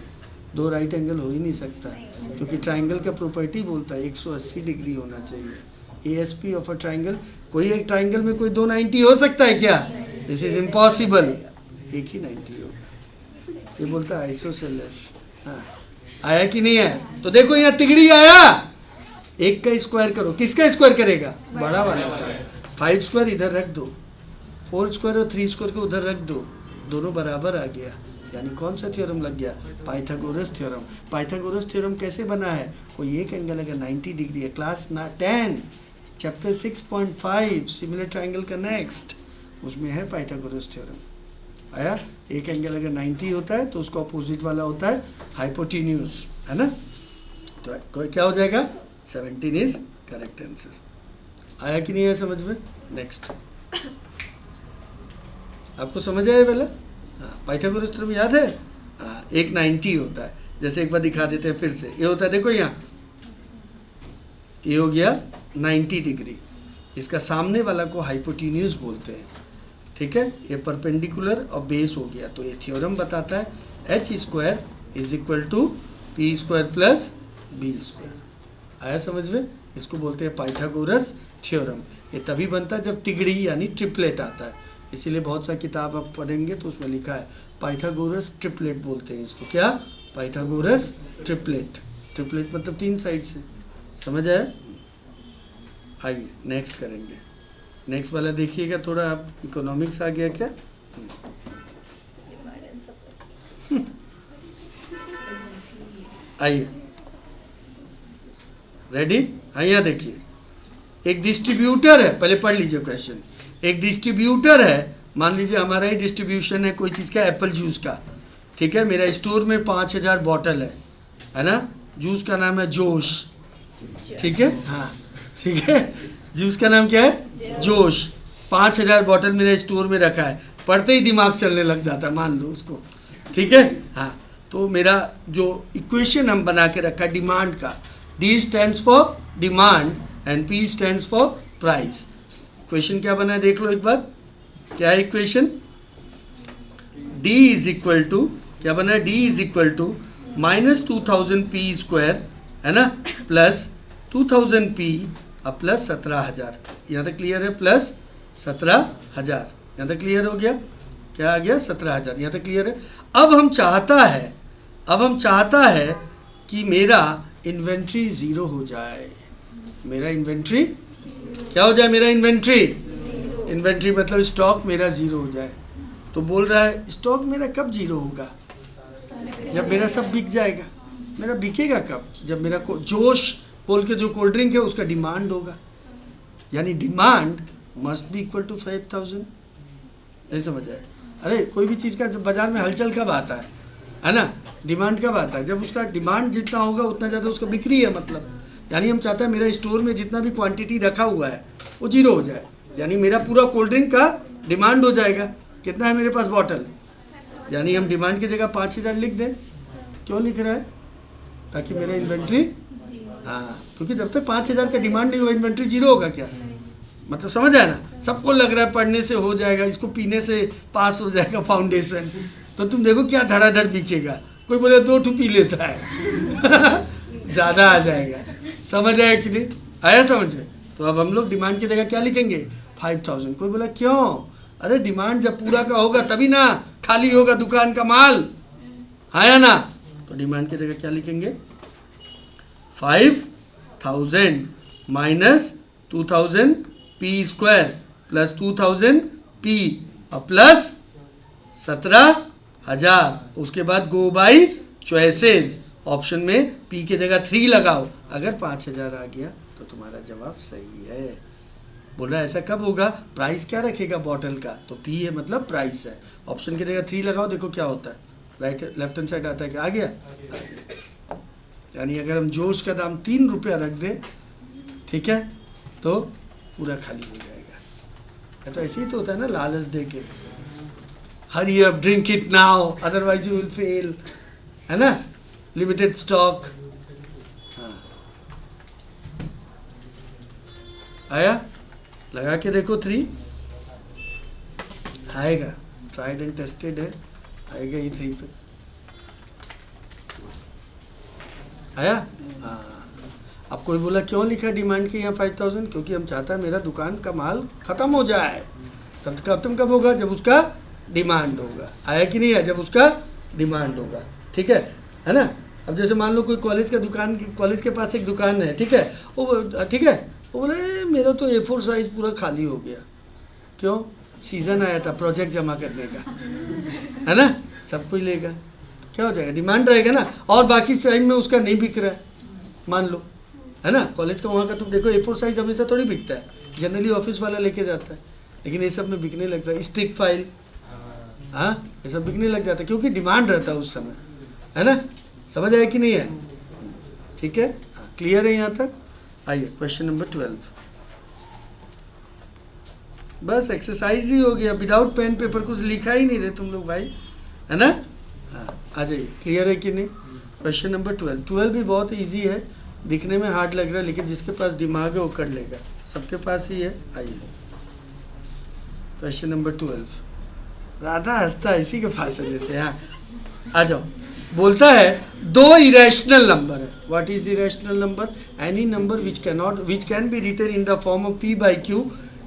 2 राइट एंगल हो ही नहीं सकता, क्योंकि ट्रायंगल का प्रॉपर्टी बोलता है 180 डिग्री होना चाहिए। ASP of a triangle. कोई एक ट्रायंगल में कोई 2 90 हो सकता है क्या? This is impossible. एक ही 90 होगा। ये बोलता है आइसोसेलेस। हाँ, आया कि नहीं है? तो देखो यहाँ तिगड़ी आया। एक का स्क्वायर करो। किसका स्क्वायर करेगा? बड़ा वाला। 5 स्क्वायर इधर रख दो, 4 स्क्वायर और 3 स्क्वायर को उधर रख दो, दोनों बराबर आ गया। यानी कौन सा थ्योरम लग गया? Pythagoras theorem. पाइथागोरस थ्योरम कैसे बना है? कोई एक एंगल अगर 90 डिग्री है, क्लास 10 चैप्टर 6.5 सिमिलर ट्रायंगल का नेक्स्ट, उसमें है पाइथागोरस थ्योरम। आया? एक एंगल अगर 90 होता है तो उसका अपोजिट वाला होता है हाइपोटेन्यूज, है ना? तो क्या हो जाएगा? 17 इज करेक्ट आंसर। आया कि नहीं है समझ में? नेक्स्ट, आपको समझ आया वाला? हाँ, पाइथागोरस थ्योरम याद है? हाँ, एक 90 होता है। जैसे एक बार दिखा देते हैं फिर से। ये होता है, देखो यहाँ, ये हो गया 90 डिग्री। इसका सामने वाला को हाइपोटेन्यूज बोलते हैं, ठीक है? ये परपेंडिकुलर और बेस हो गया। तो ये थ्योरम बताता है h square is equal to P square plus B square. आया समझ में? इसको बोलते हैं पाइथागोरस थ्योरम। ये तभी बनता है जब तिगड़ी यानी ट्रिपलेट आता है। इसीलिए बहुत सा किताब आप पढ़ेंगे तो उसमें लिखा है पाइथागोरस ट्रिपलेट बोलते हैं इसको। क्या? Pythagoras triplet. ट्रिपलेट मतलब 3 साइड से। समझ आया? आइए नेक्स्ट करेंगे। नेक्स्ट वाला देखिएगा थोड़ा। आप इकोनॉमिक्स आ गया क्या? आइए, रेडी? हाँ, यहाँ देखिए, एक डिस्ट्रीब्यूटर है। पहले पढ़ लीजिए क्वेश्चन। एक डिस्ट्रीब्यूटर है, मान लीजिए हमारा ही डिस्ट्रीब्यूशन है कोई चीज़ का, एप्पल जूस का, ठीक है? मेरा स्टोर में 5000 बॉटल है ना? जूस का नाम है जोश, ठीक है? हाँ, ठीक है। जूस का नाम क्या है? जोश। 5000 बॉटल मेरे स्टोर में रखा है। पढ़ते ही दिमाग चलने लग जाता है, मान लो उसको, ठीक है? हाँ, तो मेरा जो इक्वेशन हम बना के रखा है डिमांड का, D stands for demand and P stands for price. Equation क्या बना है देख लो एक बार। क्या है equation? D is equal to, क्या बना है? D is equal to -2000 P square, है ना, प्लस 2000 P अब प्लस 17000। यहाँ तक क्लियर है? प्लस 17000। यहाँ तक क्लियर हो गया? क्या आ गया? 17000। यहाँ तक क्लियर है? अब हम चाहता है कि मेरा इन्वेंट्री ज़ीरो हो जाए। मेरा इन्वेंट्री क्या हो जाए? मेरा इन्वेंट्री मतलब स्टॉक मेरा ज़ीरो हो जाए। तो बोल रहा है स्टॉक मेरा कब ज़ीरो होगा? जब मेरा सब बिक जाएगा। मेरा बिकेगा कब? जब मेरा जोश बोल के जो कोल्ड ड्रिंक है उसका डिमांड होगा। यानी demand must be equal to 5000। नहीं समझ आया? अरे कोई भी चीज़ का जब बाज़ार में हलचल कब आता है ना? डिमांड कब आता है? जब उसका डिमांड जितना होगा उतना ज़्यादा उसका बिक्री है। मतलब यानी हम चाहते हैं मेरा स्टोर में जितना भी क्वांटिटी रखा हुआ है वो जीरो हो जाए। यानी मेरा पूरा कोल्ड ड्रिंक का डिमांड हो जाएगा। कितना है मेरे पास बॉटल? यानी हम डिमांड की जगह 5000 लिख दें। क्यों लिख रहा है? ताकि मेरा इन्वेंट्री, हाँ, क्योंकि जब तक 5000 का डिमांड नहीं होगा इन्वेंट्री जीरो होगा क्या? मतलब समझ आया ना? सबको लग रहा है पढ़ने से हो जाएगा, इसको पीने से पास हो जाएगा फाउंडेशन। तो तुम देखो क्या धड़ाधड़ बिकेगा। कोई बोले 2 ठू पी लेता है ज़्यादा आ जाएगा। समझ आया कि नहीं आया समझ में? तो अब हम लोग डिमांड की जगह क्या लिखेंगे 5000। कोई बोला क्यों? अरे डिमांड जब पूरा का होगा तभी ना खाली होगा दुकान का माल, आया ना? तो डिमांड की जगह क्या लिखेंगे 5000 minus 2000 P square plus 2000 P और प्लस 17000। उसके बाद गो बाई चॉइसेस, ऑप्शन में पी के जगह 3 लगाओ। अगर 5000 आ गया तो तुम्हारा जवाब सही है। बोल रहा है ऐसा कब होगा? प्राइस क्या रखेगा बॉटल का? तो पी है मतलब प्राइस है। ऑप्शन की जगह 3 लगाओ, देखो क्या होता है, राइट लेफ्ट हैंड साइड आता है। क्या आ गया? यानी अगर हम जोश का दाम 3 रुपया रख दें, ठीक है, तो पूरा खाली हो जाएगा। तो ऐसे ही तो होता है ना, लालच दे के, hurry up drink it now otherwise you will fail, है ना, लिमिटेड स्टॉक। आया? लगा के देखो 3 आएगा, ट्राइड एंड टेस्टेड है, आएगा ये 3 पे। आया? हाँ। अब कोई बोला क्यों लिखा डिमांड के यहाँ 5000? क्योंकि हम चाहता है मेरा दुकान का माल खत्म हो जाए। तब खत्म कब होगा? जब उसका डिमांड होगा। आया कि नहीं है? जब उसका डिमांड होगा, ठीक है ना? अब जैसे मान लो कोई कॉलेज के पास एक दुकान है, ठीक है, वो ठीक है, वो बोले मेरा तो A4 साइज पूरा खाली हो गया। क्यों? सीज़न आया था प्रोजेक्ट जमा करने का, है ना, सब कुछ लेगा, क्या हो जाएगा? डिमांड रहेगा ना। और बाकी टाइम में उसका नहीं बिक रहा है, मान लो, है ना, कॉलेज का वहाँ का। तुम देखो A4 साइज हमेशा थोड़ी बिकता है, जनरली ऑफिस वाला लेके जाता है, लेकिन ये सब में बिकने लगता है। स्टिक फाइल, हाँ, ये सब बिकने लग जाता है क्योंकि डिमांड रहता है उस समय, है ना? समझ आया कि नहीं है? ठीक है, क्लियर है यहाँ तक? आइए क्वेश्चन नंबर 12। बस एक्सरसाइज ही हो गया, विदाउट पेन पेपर कुछ लिखा ही नहीं रहे तुम लोग भाई, है ना? हाँ, आ जाइए, क्लियर है कि नहीं? क्वेश्चन नंबर 12 भी बहुत इजी है, दिखने में हार्ड लग रहा है, लेकिन जिसके पास दिमाग है वो कर लेगा, सबके पास ही है। आइए क्वेश्चन नंबर 12। राधा हंसता है, इसी के पास है जैसे। हाँ, आ जाओ। बोलता है 2 इरेशनल नंबर है। What is irrational number? Any number which can be written in the form of p by q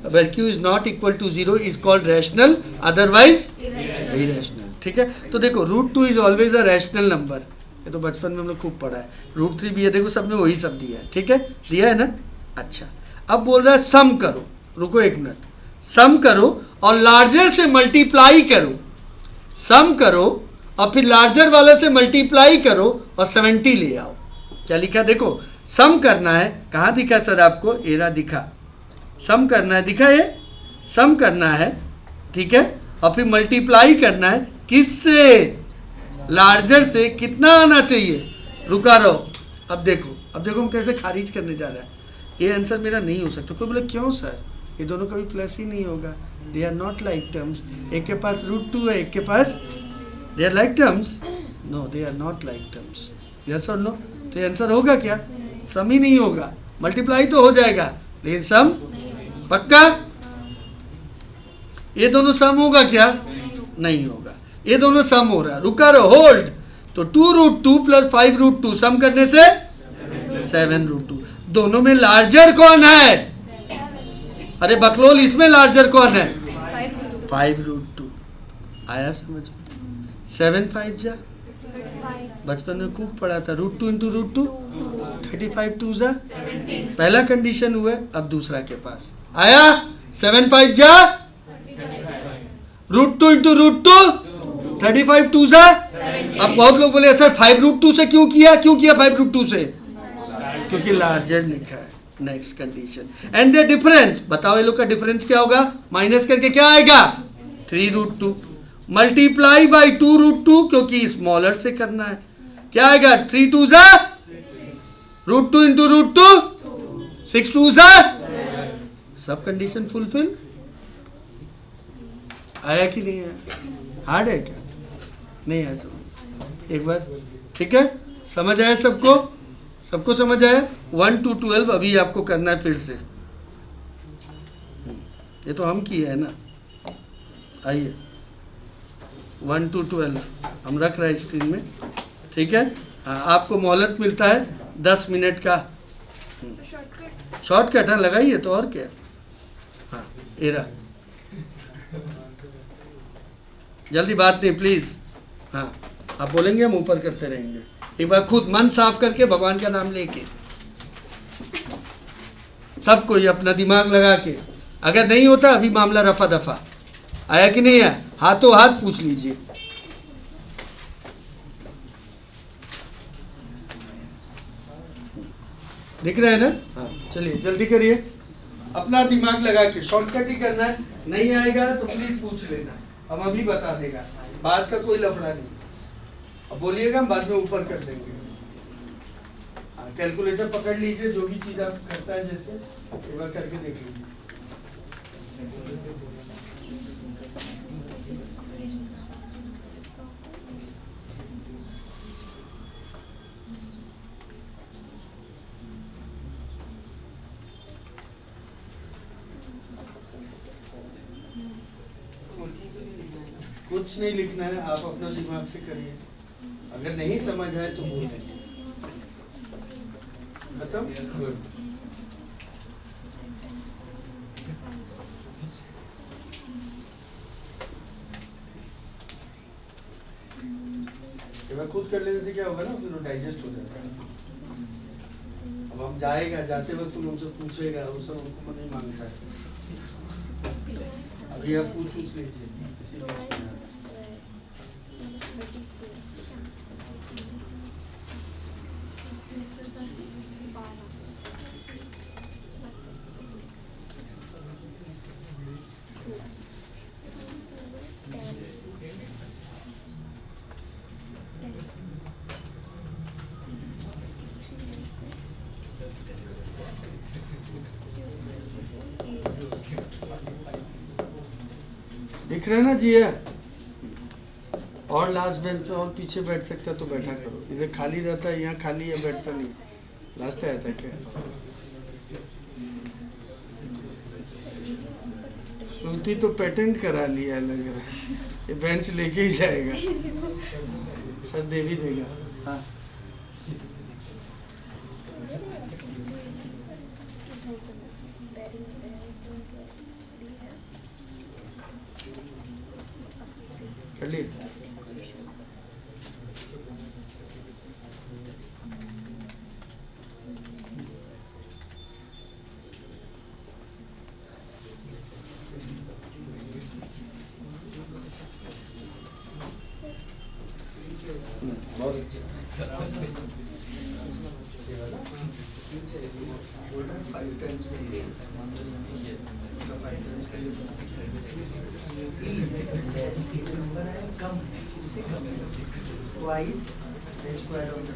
where q is not equal to 0 is called rational, otherwise irrational। ठीक है, तो देखो √2 is always a rational number, ये तो बचपन में हम लोग खूब पढ़ा है। √3 भी है, देखो सब में वही सब दिया है, ठीक है, दिया है ना? अच्छा, अब बोल रहा है सम करो, रुको एक मिनट, सम करो और लार्जर से मल्टीप्लाई करो, सम करो और फिर लार्जर वाले से मल्टीप्लाई करो और 70 ले आओ। क्या लिखा? देखो सम करना है, कहाँ दिखा सर आपको? एरा दिखा, सम करना है, दिखा ये, सम करना है, ठीक है, और फिर मल्टीप्लाई करना है किससे? लार्जर से। कितना आना चाहिए? रुका रहो, अब देखो हम कैसे खारिज करने जा रहे हैं। ये आंसर मेरा नहीं हो सकता। कोई बोले क्यों सर? ये दोनों कभी प्लस ही नहीं होगा, they are not like terms. एक के पास √2 है, एक के पास, they are like terms? No, they are not like terms. Yes और नो? तो ये आंसर होगा क्या? सम ही नहीं होगा, मल्टीप्लाई तो हो जाएगा लेकिन सम पक्का? ये दोनों सम होगा क्या? नहीं होगा, ये दोनों सम हो रहा है। रुका रहो, होल्ड। तो 2√2 प्लस 5√2 सम करने से 7√2। दोनों में लार्जर कौन है? अरे बकलोल, इसमें लार्जर कौन है? 5√2। आया समझ में? 7 5 जा, बचपन में खूब पढ़ा था। √2 इंटू √2 35 2 जा, पहला कंडीशन हुआ। अब दूसरा के पास आया, 7 5 जा, √2 इंटू √2 35 2 जा। अब बहुत लोग बोले सर 5√2 से क्यों किया? 5√2 से? क्योंकि लार्जर लिखा है। Next condition, and the difference, बताओ ये लोग का डिफरेंस क्या होगा? माइनस करके क्या आएगा? 3√2 मल्टीप्लाई बाई 2√2, क्योंकि स्मॉलर से करना है। क्या आएगा? 3 2 जा, √2 इंटू √2 6 2 जा। सब कंडीशन फुलफिल। आया कि नहीं आया? हार्ड है क्या? नहीं आया समझ? एक बार, ठीक है, समझ आया सबको? सबको समझ आया? 1 to 12 अभी आपको करना है फिर से। ये तो हम किए है ना। आइए 1 to 12 हम रख रहे हैं स्क्रीन में, ठीक है। हाँ, आपको मोहलत मिलता है 10 मिनट का, शॉर्टकट है, लगाइए तो और क्या। हाँ एरा, जल्दी बात नहीं प्लीज। हाँ आप बोलेंगे हम ऊपर करते रहेंगे। एक बार खुद मन साफ करके भगवान का नाम लेके, सब कोई अपना दिमाग लगा के, अगर नहीं होता अभी मामला रफा दफा। आया कि नहीं आया, हाथों हाथ पूछ लीजिए। दिख रहा है ना? हाँ चलिए जल्दी करिए, अपना दिमाग लगा के, शॉर्टकट ही करना है। नहीं आएगा तो प्लीज पूछ लेना, हम अभी बता देगा, बात का कोई लफड़ा नहीं। अब बोलिएगा हम बाद में ऊपर कर देंगे। हाँ कैलकुलेटर पकड़ लीजिए, जो भी चीज़ आप करता है जैसे एक बार करके देख लीजिए। कुछ नहीं लिखना है, आप अपना दिमाग से करिए, अगर नहीं समझ आए तो बोल दीजिए। खत्म। खुद कर लेने से क्या होगा ना, फिर वो डाइजेस्ट हो जाता है। अब हम जाएगा, जाते वक्त तुम हमसे पूछेगा, वो सब हमको नहीं मांगता है। अभी आप पूछ लीजिए किसी भी। दिख रहा है ना जी? है और लास्ट बेंच पे और पीछे बैठ सकता तो बैठा करो, इधर खाली रहता है, यहाँ खाली है बैठता नहीं, लास्ट आया था क्या? श्रुति तो पेटेंट करा लिया लग रहा है, ये बेंच लेके ही जाएगा, सर दे भी देगा। हाँ चलिए बहुत अच्छा। Twice the square of the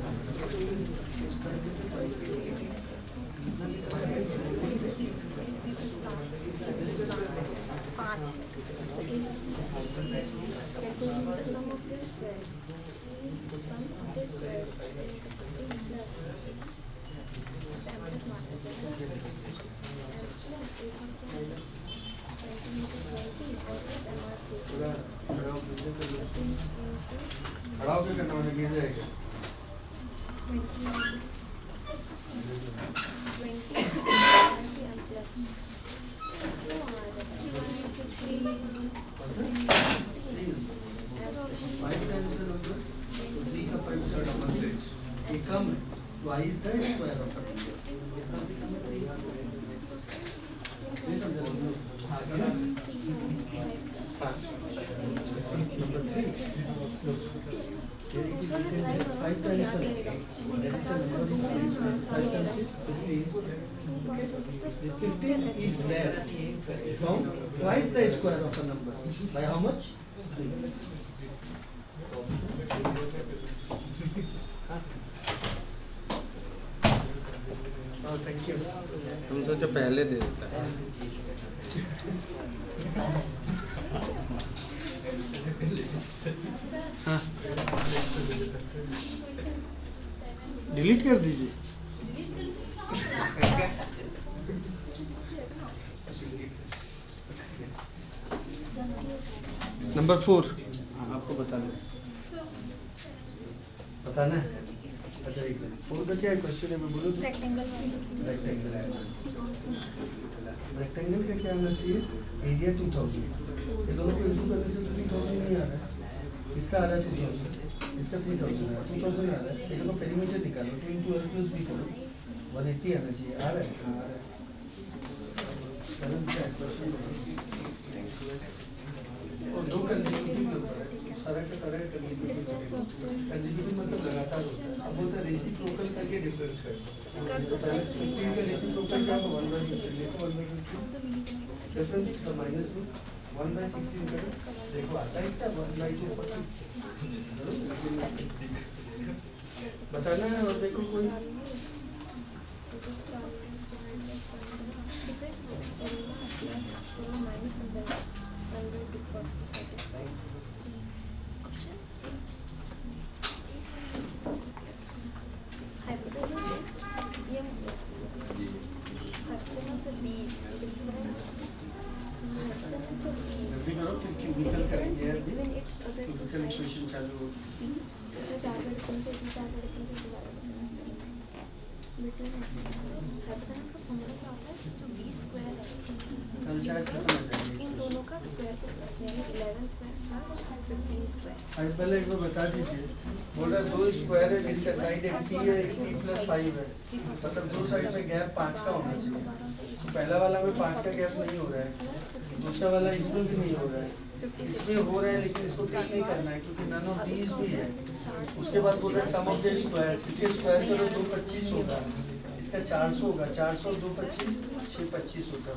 खड़ा होकर करना होगा, गिर जाएगा। Twice the square of This 15 is less from twice the square of a number. By how much? 3. Oh, thank you. हम सोचा पहले दे देता है। हाँ डिलीट कर दीजिए। नंबर 4 आपको बताना है। अच्छा एक मिनट, 4 का क्या है क्वेश्चन है, मैं बोलूँ तो रेक्टेंगल वाला रेक्टेंगल है। रेक्टेंगल का क्या होना चाहिए, एरिया 2000, ये दोनों को इंटू करने से 3000 नहीं आ रहा है, इसका आ रहा है 2000, इसका 3000 आ रहा है, 2000 आ रहा है, एक तो पेरीमीटर निकालो, 2 इंटू r प्लस b करो, 180 आना चाहिए, आ रहा है, हाँ आ रहा है। करंट क्या है क्वेश्चन, और दो कंसेक्यूटिव के ऊपर है, सारा का सारा कंसेक्यूटिव मतलब लगातार होता है, अब बोलता है रेसिप्रोकल करके डिफरेंस है, तो पहले 15 का रेसिप्रोकल क्या होगा, 1/15 देखो, 1/15 डिफरेंस तो माइनस में 1/16 करो, देखो आता है क्या 1/240, बताना है और देखो कोई जल्दी करो, फिर क्यूबिकल करेंगे, क्यूबिकल इक्वेशन चालू हो। कल शायद खत्म हो जाएगी। इन दोनों का स्क्वायर यानी 11 स्क्वायर प्लस 15 स्क्वायर। आज पहले एक बार बता दीजिए, बोल रहा 2 स्क्वायर है जिसका साइड एक t है, एक t प्लस 5 है, मतलब दो साइड में गैप 5 का होना चाहिए, तो पहला वाला में 5 का गैप नहीं हो रहा है, दूसरा वाला इसमें भी नहीं हो रहा है, इसमें हो रहा है लेकिन इसको टिक नहीं करना है क्योंकि नन ऑफ दीज भी है। उसके बाद बोल रहा है सम ऑफ द स्क्वायर, इसके स्क्वायर करो 225 होगा, इसका 400 होगा, 400 2 25 625 होता है।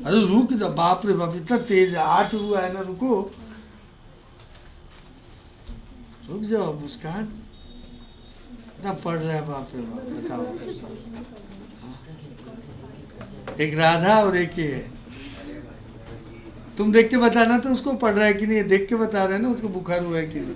अरे रुक जा, बाप रे बाप इतना तेज है, 8 हुआ है ना, रुको रुक जाओ मुस्कान, इतना पढ़ रहा है, बाप रे बाप, बताओ। एक राधा और एक ये है, तुम देख के बताना तो उसको पढ़ रहा है कि नहीं, देख के बता रहे हैं ना उसको बुखार हुआ है कि नहीं।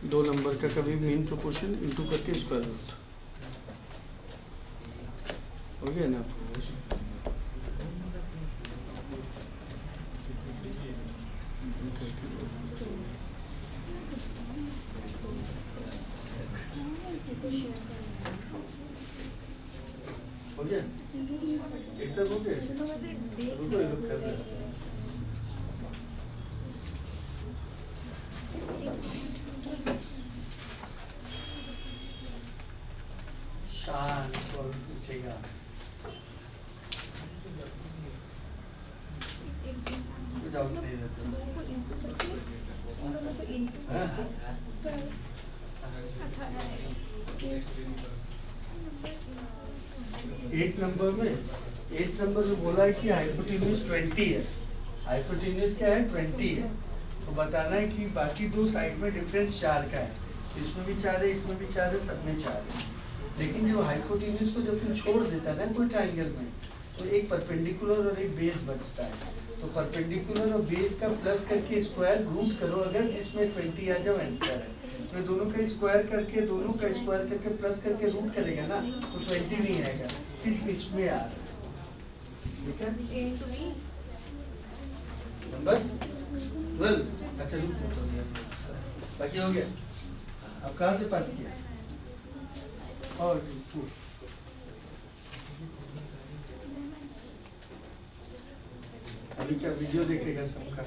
दो नंबर का कभी मीन प्रोपोर्शन इनटू करके स्क्वायर रूट हो गया ना। हो गया एक तक हो गया, रुको ये लोग कर रहे हैं। शांत और पूछेगा, डाउट नहीं रहता। हाँ? 8 नंबर में बोला है कि हाइपोटेन्यूज 20 है, हाइपोटेन्यूज क्या है 20 है, तो बताना है कि बाकी दो साइड में डिफरेंस 4 का है, इसमें भी 4 है, इसमें भी 4 है, सब में 4 है, लेकिन जो हाइपोटेन्यूज को जब तुम छोड़ देता है ना कोई ट्राइंगल में, तो एक परपेंडिकुलर और एक बेस बचता है, तो परपेंडिकुलर और बेस का प्लस करके स्क्वायर रूट करो अगर जिसमें 20 आ जाओ आंसर है, तो दोनों का स्क्वायर करके प्लस करके रूट करेगा ना तो 20 नहीं आएगा, सिर्फ इसमें आ रहा है। ठीक है नंबर 12, अच्छा रुक जाओ, बाकी हो गया। अब कहाँ से पास किया और अभी क्या वीडियो देखेगा सबका,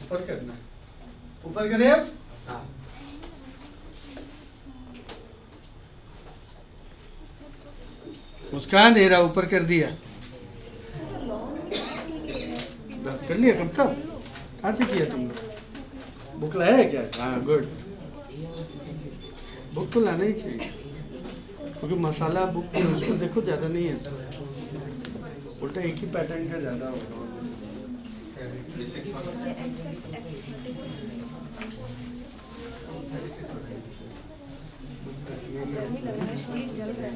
ऊपर करना, ऊपर करे अब। हाँ मुस्कान दे रहा, ऊपर कर दिया, कर लिया कब तक, कहाँ से किया तुमने, बुक लाया है क्या, हाँ गुड। बुक तो लाना ही चाहिए, क्योंकि मसाला बुक में उसको देखो ज़्यादा नहीं है, तो उल्टा एक ही पैटर्न का ज़्यादा होगा। गर्मी लग रहा है, शरीर जल रहा है।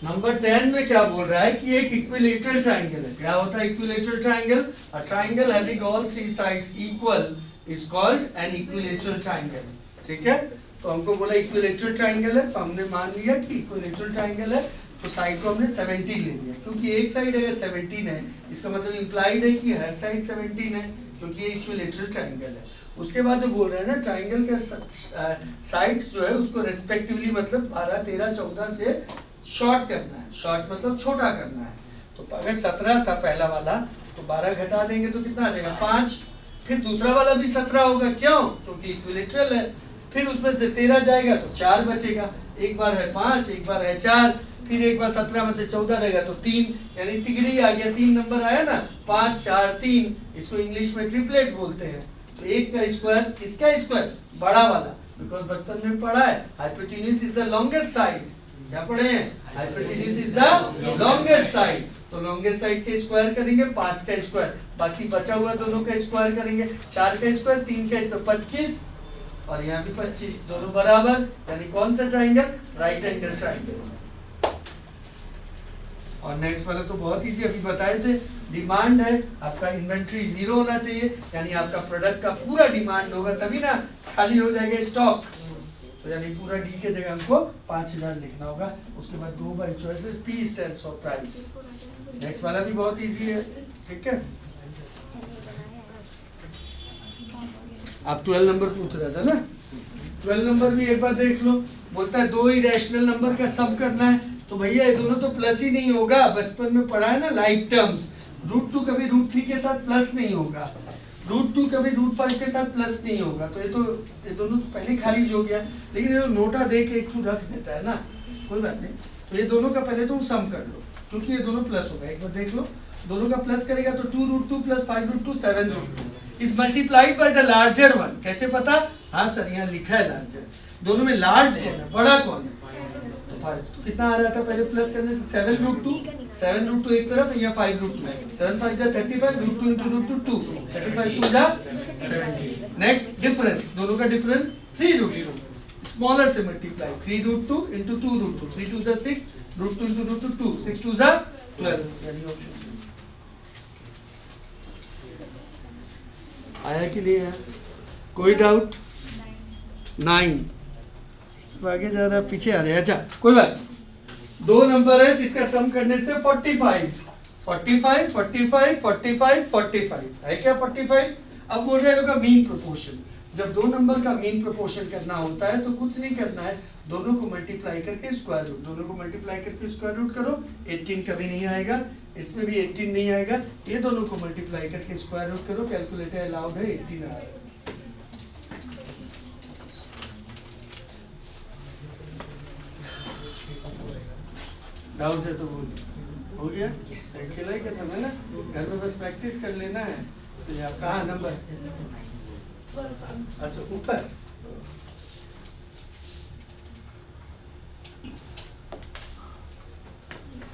नंबर 10 में क्या बोल रहा है कि एक इक्विलेटरल ट्राइंगल है। क्या होता है equilateral triangle? A triangle having all three sides equal is called an equilateral triangle. ठीक है, तो हमको बोला इक्विलेटरल ट्राइंगल है, तो हमने मान लिया कि इक्विलेटरल ट्राइंगल है, तो साइड को हमने 17 ले लिया, क्योंकि एक साइड अगर 17 है इसका मतलब इंप्लाइड है कि हर साइड 17 है, क्योंकि ये इक्विलेटरल ट्राइंगल है। उसके बाद जो बोल रहे हैं ना, ट्राइंगल के साइड्स जो है उसको रेस्पेक्टिवली मतलब 12, 13, 14 से शॉर्ट करना है। शॉर्ट मतलब छोटा करना है। तो अगर 17 था पहला वाला, तो 12 घटा देंगे तो कितना आ जाएगा? 5। फिर दूसरा वाला भी 17 होगा, क्यों? क्योंकि इक्विलेटरल है। फिर उसमें से 13 जाएगा तो 4 बचेगा, एक बार है 5, एक बार है 4, फिर एक बार 17 में से 14 रहेगा तो 3, यानी तिगड़ी आ गया, 3 नंबर आया ना, 5, 4, 3। इसको इंग्लिश में ट्रिपलेट बोलते हैं। तो एक का स्क्वायर, किसका स्क्वायर? बड़ा वाला, बिकॉज बचपन में पढ़ा है hypotenuse is the longest side. क्या पढ़े हैं? Hypotenuse is the longest side. तो लॉन्गेस्ट साइड के स्क्वायर करेंगे, 5 का स्क्वायर, बाकी बचा हुआ दोनों का स्क्वायर करेंगे, 4 का स्क्वायर, 3 का स्क्वायर, 25, और यहाँ भी 25, दोनों बराबर, यानी कौन सा ट्राइंगल? Right angle triangle. और नेक्स्ट वाला तो बहुत इजी, अभी बताए थे। डिमांड है आपका, इन्वेंट्री 0 होना चाहिए, यानी आपका प्रोडक्ट का पूरा डिमांड होगा, तभी ना खाली हो जाएगा स्टॉक। तो यानी पूरा डी के जगह हमको 5000 लिखना होगा। उसके बाद 2 by choices, P stands for price. Next वाला भी बहुत इजी है। ठीक है, आप 12 नंबर पूछ रहा था ना, 12 नंबर भी एक बार देख लो। बोलता है 2 इरेशनल नंबर का सम करना है, तो भैया ये दोनों तो प्लस ही नहीं होगा, बचपन में पढ़ा है ना लाइक टर्म्स। √2 कभी √3 के साथ प्लस नहीं होगा, √2 कभी √5 के साथ प्लस नहीं होगा। तो ये दोनों तो पहले खारिज हो गया, लेकिन ये नोटा दे के एक रख देता है ना, कोई बात नहीं। तो ये दोनों का पहले तो सम कर लो, क्योंकि ये दोनों प्लस होगा। एक बार देख लो, दोनों का प्लस करेगा तो 2√2 + 5√2 7√2 is multiplied by the larger one. कैसे पता? हाँ सर, यहाँ लिखा है लार्जर। दोनों में लार्ज कौन है, बड़ा कौन है? तो कितना आ रहा था पहले प्लस करने से? 7√2, 7√2 एक तरफ, यहाँ 5√2, 7 5 जा 35, √2 × √2 2, 35 2 जा 70। नेक्स्ट डिफरेंस, दोनों का डिफरेंस 3√2, स्मॉलर से मल्टीप्लाई, 3√2 × 2√2, 3 2 जा 6, √2 × √2 2, 6 2 जा 12, यानी ऑप्शन आया कि नहीं आया? कोई डाउट? 9 आगे जा रहा, पीछे आ रहे हैं। अच्छा कोई बात, 2 नंबर है जिसका सम करने से 45 45 45 45 45 है क्या? 45। अब बोल रहे हैं मीन प्रोपोर्शन। जब 2 नंबर का मीन प्रोपोर्शन करना होता है तो कुछ नहीं करना है, दोनों को मल्टीप्लाई करके स्क्वायर रूट, दोनों को मल्टीप्लाई करके स्क्वायर रूट करो। 18 कभी नहीं आएगा, इसमें भी 18 नहीं आएगा। ये दोनों को मल्टीप्लाई करके स्क्वायर रूट करो, कैलकुलेटर अलाउड है, 18 आएगा। डाउट है तो बोलिए। हो गया? खेला ही खत्म है ना, घर में बस प्रैक्टिस कर लेना है। तो आप कहाँ नंबर? अच्छा ऊपर।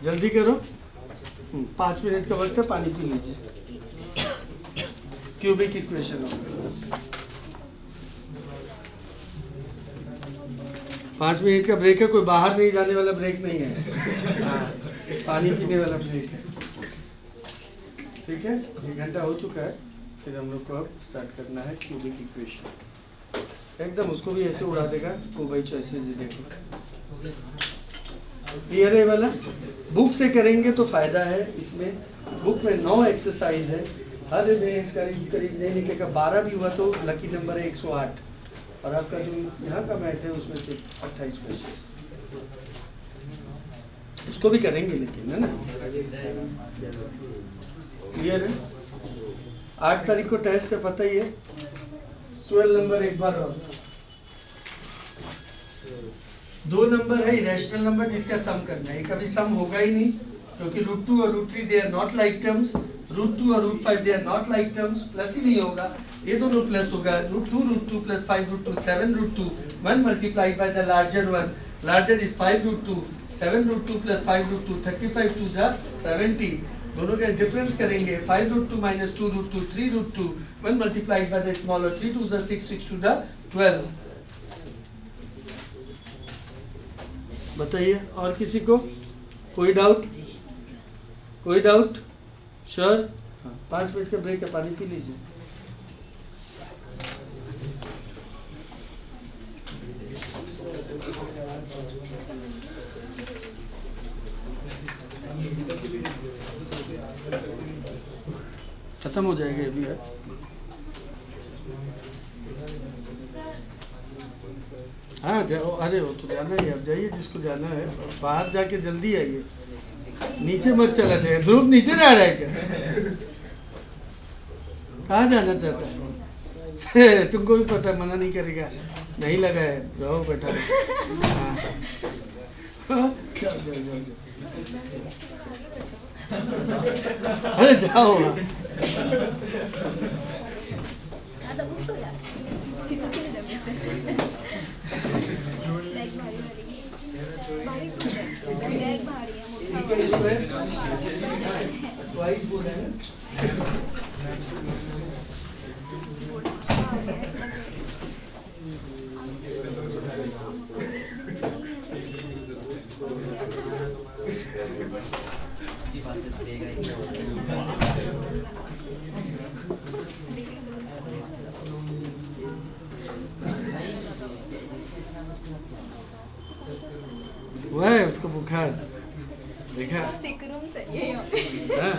जल्दी करो, 5 मिनट का वक्त है, पानी पी लीजिए। क्यूबिक इक्वेशन होगा। 5 मिनट का ब्रेक है, कोई बाहर नहीं जाने वाला ब्रेक नहीं है। हाँ, पानी पीने वाला ब्रेक है। ठीक है, 1 घंटा हो चुका है। फिर हम लोग को अब स्टार्ट करना है क्यूबिक इक्वेशन। एकदम उसको भी ऐसे उड़ा देगा, 2 बाई चॉइसेस देखो। क्लियर है ये वाला? बुक से करेंगे तो फायदा है इसमें, बुक में 9 एक्सरसाइज है, हर में करीब करीब नहीं लिखेगा, 12 भी हुआ तो लकी नंबर है 108, और आपका जो यहाँ का मैथ है उसमें से 28 क्वेश्चन, उसको भी करेंगे लेकिन, है ना? क्लियर है? 8 तारीख को टेस्ट है, पता ही है। 12 नंबर एक बार और, 2 नंबर है इरेशनल नंबर जिसका सम करना है, कभी सम होगा ही नहीं क्योंकि √2 और √3 they are not like terms, √2 और √5 they are not like terms, plus ही नहीं होगा, ये दोनों प्लस होगा, √2 plus 5 √2 7 √2, 1 multiplied by the larger one, larger is 5 √2, 7 √2 plus 5 √2, 35 2 जा 70, दोनों का डिफरेंस करेंगे, 5 √2 minus 2 √2 3 √2, 1 multiplied by the smaller 3 2 जा 6 6 2 जा 12। बताइए और किसी को कोई डाउट? कोई डाउट? श्योर? हाँ, 5 मिनट का ब्रेक है, पानी पी लीजिए। खत्म हो जाएगा ये भी आज। हाँ जाओ, अरे वो तो जाना ही, अब जाइए जिसको जाना है, बाहर जाके जल्दी आइए, नीचे मत चला जाए, ध्रुव नीचे जा रहा है क्या? कहाँ जाना चाहता है? तुमको भी पता है, मना नहीं करेगा, नहीं लगा है, रहो बैठा रहो। हाँ जाओ जाओ जाओ जाओ, अरे जाओ वो है उसको बुखार, देखा? सिकरूम चाहिए। हाँ।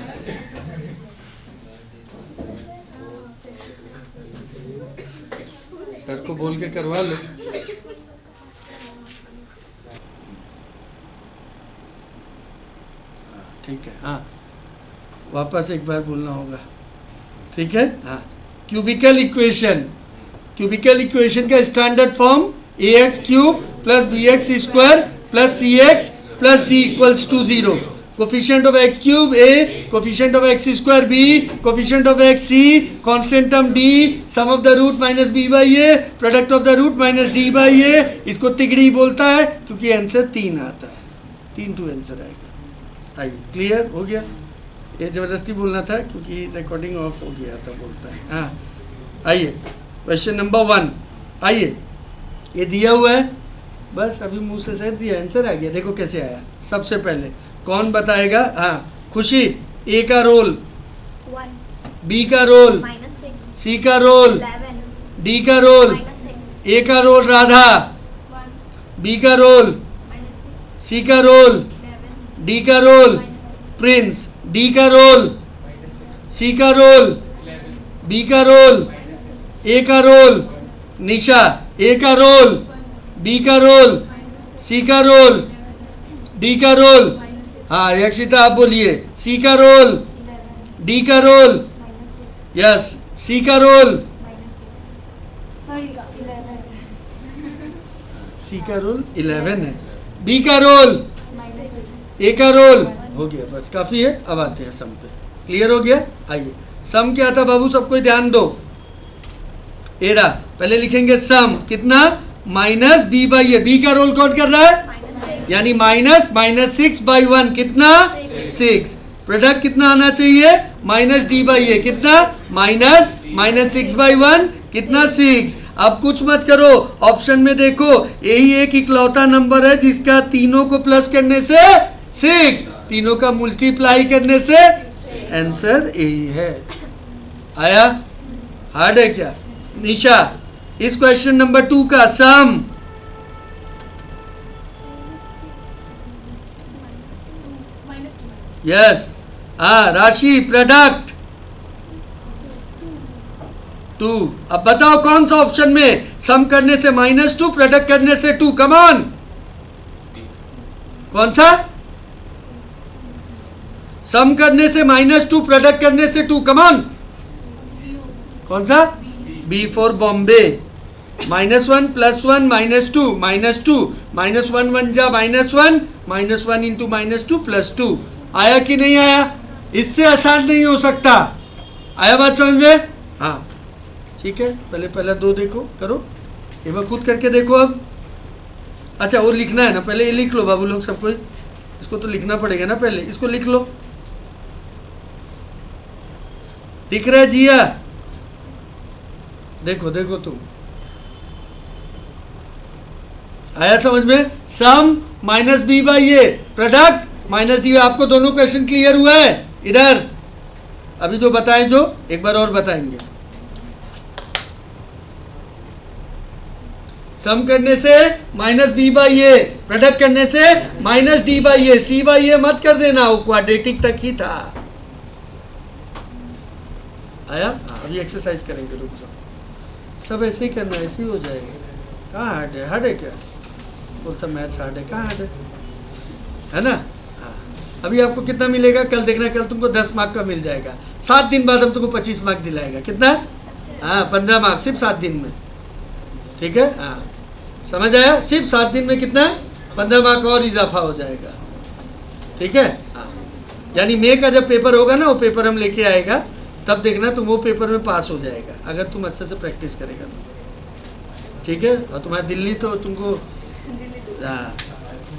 सर को बोल के करवा लो। ठीक है, हाँ वापस एक बार बोलना होगा, ठीक है? हाँ, क्यूबिकल इक्वेशन, क्यूबिकल इक्वेशन का standard form ax³ + bx² + cx + d = 0, coefficient of x³ a, coefficient of x² b, coefficient of x c, constant term d, sum of the root minus b by a, product of the root minus d by a, इसको तिगड़ी बोलता है क्योंकि answer 3 आता है, 3 to answer आएगा। आइए, clear हो गया? ये ज़बरदस्ती बोलना था क्योंकि रिकॉर्डिंग ऑफ हो गया था, बोलता है। हाँ आइए, क्वेश्चन नंबर 1, आइए ये दिया हुआ है, बस अभी मुंह से सह दिया, आंसर आ गया, देखो कैसे आया। सबसे पहले कौन बताएगा? हाँ खुशी, ए का रोल, 1 बी का रोल, -6 सी का रोल, 11 डी का रोल, -6 ए का रोल राधा, 1 बी का रोल, -6 सी का रोल, 11 डी का रोल, प्रिंस, डी का रोल, सी का रोल, बी का रोल, ए का रोल, निशा, ए का रोल, बी का रोल, सी का रोल, डी का रोल, हाँ यक्षिता आप बोलिए, सी का रोल, डी का रोल, यस, सी का रोल, सी का रोल 11 है, बी का रोल, ए का रोल, हो गया, बस काफ़ी है। अब आते हैं सम पे, क्लियर हो गया? आइए, सम क्या था बाबू, सबको ध्यान दो। एरा पहले लिखेंगे सम कितना, -b/a, बी का रोल कौन कर रहा है, यानी -6/1 कितना, 6, प्रोडक्ट कितना आना चाहिए, -d/a कितना, -6/1 कितना, 6। अब कुछ मत करो, ऑप्शन में देखो, यही एक इकलौता नंबर है जिसका तीनों को प्लस करने से 6, तीनों का मल्टीप्लाई करने से आंसर यही है। आया? हार्ड है क्या? निशा, इस क्वेश्चन नंबर 2 का सम यस, हाँ, राशि प्रोडक्ट 2। अब बताओ कौन सा ऑप्शन में सम करने से -2, प्रोडक्ट करने से 2, कम ऑन, कौन सा? सम करने से -2, प्रोडक्ट करने से 2, कम ऑन, कौन सा? B for Bombay. -1 +1 -2 -2 -1 1 जा -1 -1 इंटू -2 +2। आया कि नहीं आया? इससे आसान नहीं हो सकता। आया बात समझ में? हाँ, ठीक है। पहले 2 देखो, करो, ये बार खुद करके देखो। अब अच्छा, वो लिखना है ना, पहले ये लिख लो बाबू लोग सबको, इसको तो लिखना पड़ेगा ना, पहले इसको लिख लो। दिख रहा है जिया? देखो देखो तुम, आया समझ में? सम -b/a, प्रोडक्ट -d। आपको दोनों क्वेश्चन क्लियर हुआ है? इधर अभी जो बताएं, जो एक बार और बताएंगे। सम करने से -b/a, प्रोडक्ट करने से -d/a। c/a मत कर देना, वो क्वाड्रेटिक तक ही था। आया? हाँ, अभी एक्सरसाइज करेंगे, रुक जाओ। सब ऐसे ही करना, ऐसे ही हो जाएगा। कहाँ हार्ड है? हार्ड है क्या? बोलता मैथ्स हार्ड है, कहाँ हार्ड है ना? हाँ, अभी आपको कितना मिलेगा कल देखना। कल तुमको 10 मार्क का मिल जाएगा। 7 दिन बाद हम तुमको 25 मार्क दिलाएगा। कितना? हाँ, 15 मार्क सिर्फ 7 दिन में। ठीक है? हाँ, समझ आया? सिर्फ 7 दिन में कितना? 15 मार्क और इजाफा हो जाएगा। ठीक है? हाँ, यानी मई का जब पेपर होगा ना, वो पेपर हम लेके आएगा, तब देखना तुम वो पेपर में पास हो जाएगा, अगर तुम अच्छे से प्रैक्टिस करेगा तो। ठीक है? और तुम्हारा दिल्ली तो तुमको, हाँ,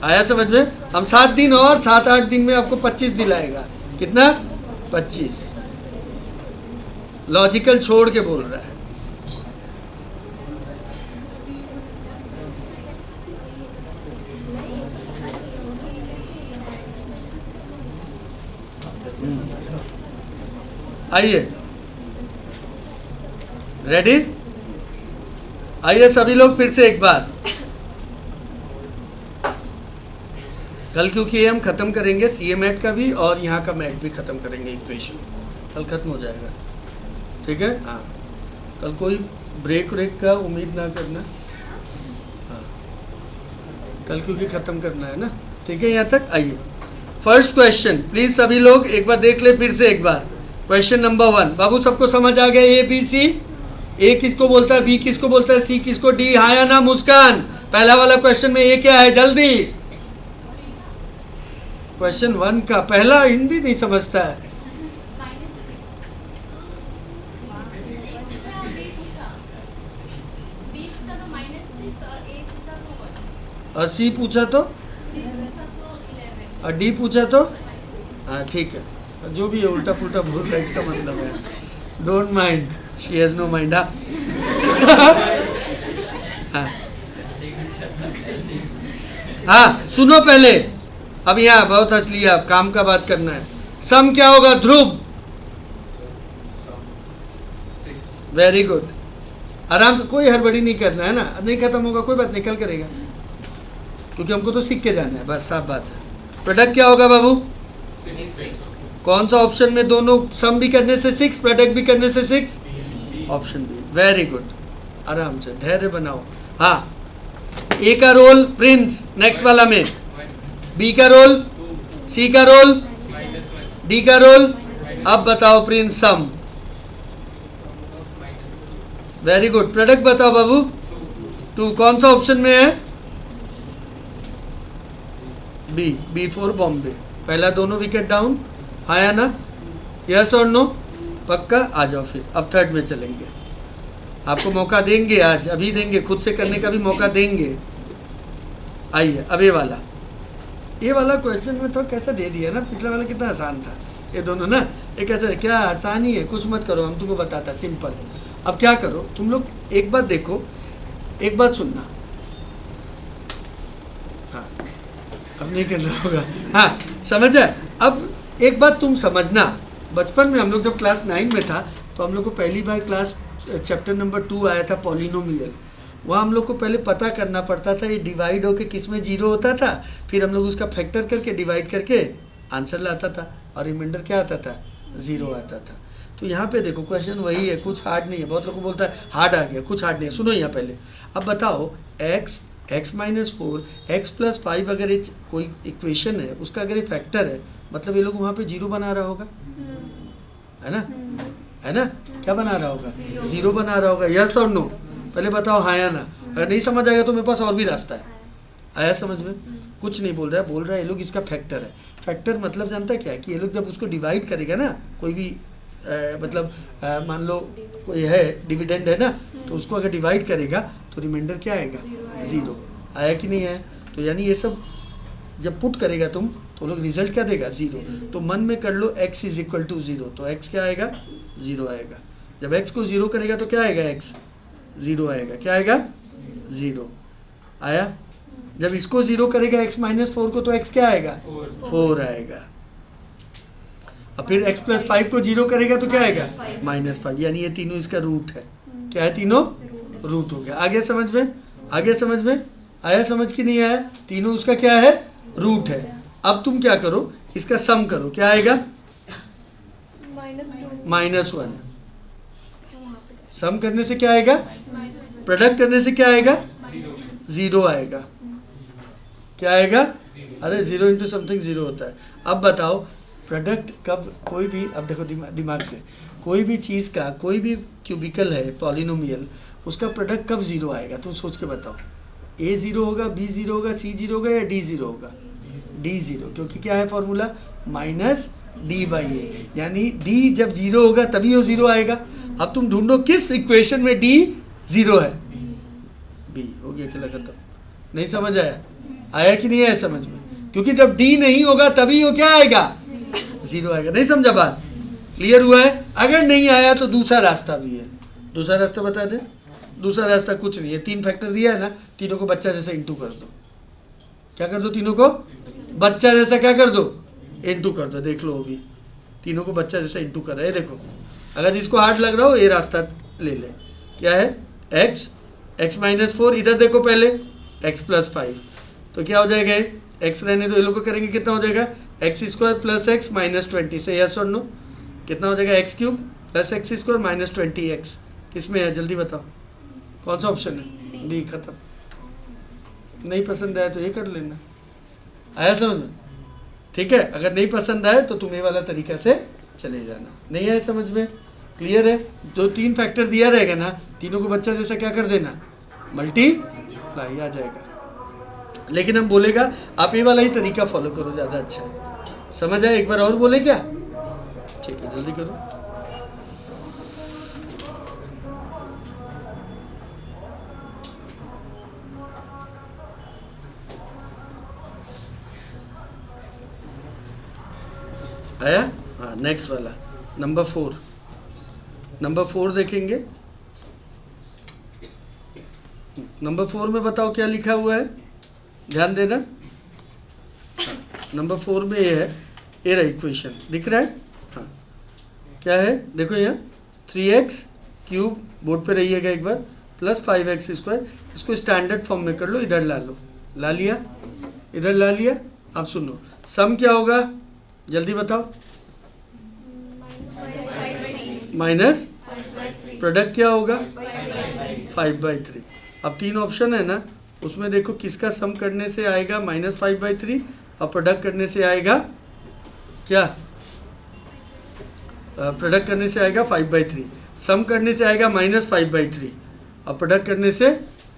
आया समझ में? हम 7 दिन और 7-8 दिन में आपको 25 दिलाएगा। कितना? 25। लॉजिकल छोड़ के बोल रहा है। आइए, रेडी? आइए सभी लोग फिर से एक बार। कल क्योंकि ये हम ख़त्म करेंगे CA मैट का भी और यहाँ का मैट भी ख़त्म करेंगे, इक्वेशन कल ख़त्म हो जाएगा। ठीक है? हाँ, कल कोई ब्रेक व्रेक का उम्मीद ना करना। हाँ, कल क्योंकि ख़त्म करना है ना। ठीक है? यहाँ तक आइए। फर्स्ट क्वेश्चन प्लीज़ सभी लोग एक बार देख ले फिर से एक बार। क्वेश्चन नंबर 1, बाबू सबको समझ आ गया? ABC, A किसको बोलता है, B किसको बोलता है, C किसको, D? हाँ या ना? मुस्कान, पहला वाला क्वेश्चन में A क्या है? जल्दी, क्वेश्चन 1 का पहला। हिंदी नहीं समझता है। और C पूछा तो, और D पूछा तो, हाँ ठीक है, जो भी है उल्टा पुल्टा बोल रहा है, इसका मतलब है don't mind, she has no mind. हाँ, सुनो पहले, अब यहाँ बहुत हंस लिया, अब काम का बात करना है। सम क्या होगा ध्रुव? वेरी गुड, आराम से, कोई हड़बड़ी नहीं करना है ना। नहीं खत्म होगा कोई बात नहीं, कल करेगा, क्योंकि हमको तो सीख के जाना है, बस साफ बात है। प्रोडक्ट क्या होगा बाबू? कौन सा ऑप्शन में? दोनों, सम भी करने से 6, प्रोडक्ट भी करने से 6, ऑप्शन बी। वेरी गुड, आराम से धैर्य बनाओ। हाँ, ए का रोल प्रिंस नेक्स्ट वाला में, बी का रोल, सी का रोल, डी का रोल। अब बताओ Prince sum. Very good, product बताओ बाबू। 2 कौन सा ऑप्शन में है? B for Bombay. पहला दोनों विकेट डाउन, आया ना? यस और नो? पक्का? आ जाओ फिर, अब थर्ड में चलेंगे। आपको मौका देंगे आज, अभी देंगे, खुद से करने का भी मौका देंगे। आइए अब ये वाला क्वेश्चन में तो कैसा दे दिया ना, पिछला वाला कितना आसान था। ये दोनों ना, ये कैसे, क्या आसानी है, कुछ मत करो, हम तुमको बताता सिंपल। अब क्या करो तुम लोग, एक बात देखो, एक बात सुनना। हाँ, अब नहीं करना होगा। हाँ, समझ आए? अब एक बात तुम समझना, बचपन में हम लोग जब क्लास 9 में था, तो हम लोग को पहली बार क्लास चैप्टर नंबर 2 आया था, पॉलिनोमियल। वहाँ हम लोग को पहले पता करना पड़ता था ये डिवाइड होके किस में 0 होता था, फिर हम लोग उसका फैक्टर करके डिवाइड करके आंसर लाता था और रिमाइंडर क्या आता था, 0 आता था। तो यहाँ पे देखो क्वेश्चन वही है, कुछ हार्ड नहीं है। बहुत लोगों को बोलता है हार्ड आ गया, कुछ हार्ड नहीं है। सुनो यहाँ पहले, अब बताओ x -4 x+5 अगर ये कोई इक्वेशन है, उसका अगर ये फैक्टर है, मतलब ये लोग वहाँ पे 0 बना रहा होगा, है ना, है ना, क्या बना रहा होगा, 0 बना रहा होगा। यस और नो, पहले बताओ हाँ या ना। अगर नहीं समझ आएगा तो मेरे पास और भी रास्ता है। आया समझ में? कुछ नहीं बोल रहा है, बोल रहा है ये लोग इसका फैक्टर है। फैक्टर मतलब जानता है क्या है, कि ये लोग जब उसको डिवाइड करेगा ना, कोई भी मतलब मान लो कोई है डिविडेंड है ना, तो उसको अगर डिवाइड करेगा तो रिमाइंडर क्या आएगा, 0। आया कि नहीं है? तो यानी ये सब जब पुट करेगा तुम, तो लोग रिजल्ट क्या देगा, 0। तो मन में कर लो x = 0, तो x क्या आएगा, 0 आएगा। जब x को 0 करेगा तो क्या आएगा, x 0 आएगा। क्या आएगा, 0 आया। जब इसको 0 करेगा x -4 को, तो x क्या आएगा, 4 आएगा। अब फिर x+5 को 0 करेगा तो क्या आएगा, -5। यानी ये तीनों इसका रूट है। क्या है, तीनों रूट हो गया। आ गया समझ में, आ गया समझ में, आया समझ कि नहीं आया? तीनों उसका क्या है, रूट है। अब तुम क्या करो, इसका सम करो, क्या आएगा, -1। सम करने से क्या आएगा, प्रोडक्ट करने से क्या आएगा, 0 आएगा। क्या आएगा, अरे 0 इंटू समथिंग 0 होता है। अब बताओ प्रोडक्ट कब, कोई भी, अब देखो दिमाग से, कोई भी चीज़ का कोई भी क्यूबिकल है पॉलिनोमियल, उसका प्रोडक्ट कब 0 आएगा, तुम सोच के बताओ। a 0 होगा, b 0 होगा, c 0 होगा या d 0 होगा, d 0, क्योंकि क्या है फॉर्मूला, -d/a। यानी d जब 0 होगा तभी वो 0 आएगा। अब तुम ढूंढो किस इक्वेशन में d 0 है, b। हो गया, खेला खत्म। नहीं समझ आया? आया कि नहीं आया समझ में? क्योंकि जब d नहीं होगा तभी वो क्या आएगा, 0 आएगा। नहीं समझा बात? क्लियर हुआ है? अगर नहीं आया तो दूसरा रास्ता भी है। दूसरा रास्ता बता दें। दूसरा रास्ता कुछ नहीं है, 3 फैक्टर दिया है ना, तीनों को बच्चा जैसा इंटू कर दो। क्या कर दो, तीनों को बच्चा जैसा क्या कर दो, इंटू कर दो। देख लो अभी तीनों को बच्चा जैसा इंटू कर रहा है। देखो अगर इसको हार्ड लग रहा हो, ये रास्ता ले ले। क्या है, x -4, इधर देखो पहले x+5, तो क्या हो जाएगा, x रहने दो, ये लोग को करेंगे, कितना हो जाएगा, x² + x -20 से, यस और नो, कितना हो जाएगा, x³ + x² -20x। किस में है, जल्दी बताओ, कौन सा ऑप्शन है, बी। खत्म। नहीं पसंद आया तो ये कर लेना। आया समझ में? ठीक है, अगर नहीं पसंद आए तो तुम ये वाला तरीका से चले जाना। नहीं आया समझ में? क्लियर है? जो 3 फैक्टर दिया रहेगा ना, तीनों को बच्चा जैसा क्या कर देना, मल्टीप्लाई, आ जाएगा। लेकिन हम बोलेगा आप ये वाला ही तरीका फॉलो करो, ज़्यादा अच्छा है। समझ आया? एक बार और बोले क्या? ठीक है, जल्दी करो। आया? हाँ, नेक्स्ट वाला नंबर 4। नंबर 4 देखेंगे। नंबर 4 में बताओ क्या लिखा हुआ है, ध्यान देना। नंबर 4 में ये है, ये रहा इक्वेशन, दिख रहा है? हाँ, क्या है, देखो यहाँ 3x³ बोर्ड पे रहिएगा एक बार, + 5x²। इसको स्टैंडर्ड फॉर्म में कर लो, इधर ला लो। ला लिया? इधर ला लिया? अब सुनो, सम क्या होगा, जल्दी बताओ। माइनस प्रोडक्ट क्या होगा, 5/3। अब 3 ऑप्शन है ना, उसमें देखो किसका सम करने से आएगा -5/3 और प्रोडक्ट करने से आएगा क्या, प्रोडक्ट करने से आएगा 5/3। सम करने से आएगा -5/3 और प्रोडक्ट करने से,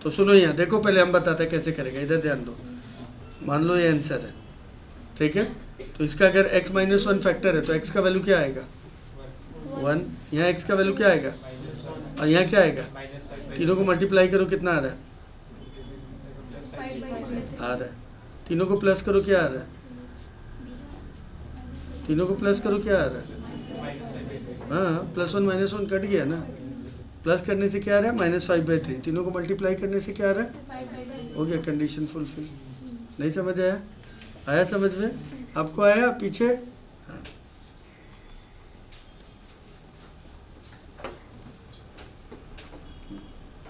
तो सुनो यहाँ देखो, पहले हम बताते हैं कैसे करेगा। इधर ध्यान दो, मान लो ये आंसर है, ठीक है। तो इसका अगर x -1 फैक्टर है तो x का वैल्यू क्या आएगा, 1। यहाँ x का वैल्यू क्या आएगा, और यहाँ क्या आएगा, तीनों को मल्टीप्लाई करो, कितना आ रहा है, आ रहा है। तीनों को प्लस करो, क्या आ रहा है, तीनों को प्लस करो, क्या आ रहा है, हाँ, +1 -1 कट गया ना। प्लस करने से क्या आ रहा है, -5/3। तीनों को मल्टीप्लाई करने से क्या आ रहा है, हो गया, कंडीशन फुलफिल। नहीं समझ आया? आया समझ में? आपको आया पीछे? हाँ।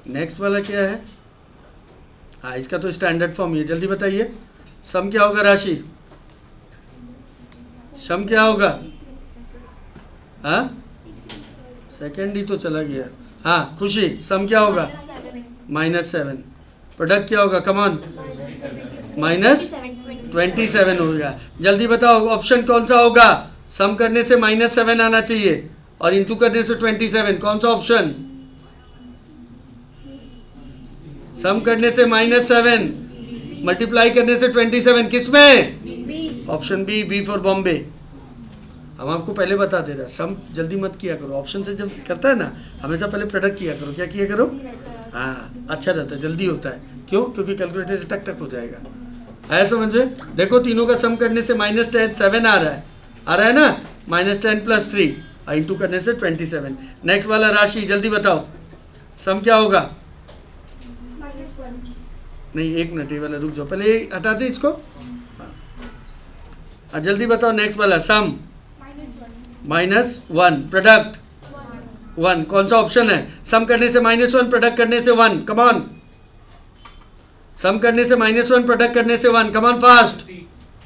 नेक्स्ट वाला क्या है, हाँ, इसका तो स्टैंडर्ड फॉर्म ही है, जल्दी बताइए। सम क्या होगा, राशि सम क्या होगा? हाँ, सेकंड ही तो चला गया। हाँ खुशी, सम क्या होगा? -7। प्रोडक्ट क्या होगा? कमॉन, -27 होगा। जल्दी बताओ ऑप्शन कौन सा होगा? सम करने से -7 आना चाहिए और इंटू करने से 27। कौन सा ऑप्शन? सम करने से -7, मल्टीप्लाई करने से 27, किस में? Option B, B for Bombay. हम आपको पहले बता दे रहा, सम जल्दी मत किया करो। ऑप्शन से जब करता है ना, हमेशा पहले प्रोडक्ट किया करो। क्या किया करो? हाँ, अच्छा रहता है, जल्दी होता है। क्यों? क्योंकि कैलकुलेटर टक टक हो जाएगा। आया समझ में? देखो तीनों का सम करने से -7 आ रहा है ना, -10 + 3 इंटू करने से 27। नेक्स्ट वाला राशि जल्दी बताओ, सम क्या होगा? नहीं, एक मिनट, ये वाला रुक जाओ, पहले ये हटा दे इसको। हाँ, जल्दी बताओ नेक्स्ट वाला, सम -1, प्रोडक्ट 1। कौन सा ऑप्शन है? सम करने से -1, प्रोडक्ट करने से 1। कम ऑन, सम करने से -1, प्रोडक्ट करने से 1। Come on fast.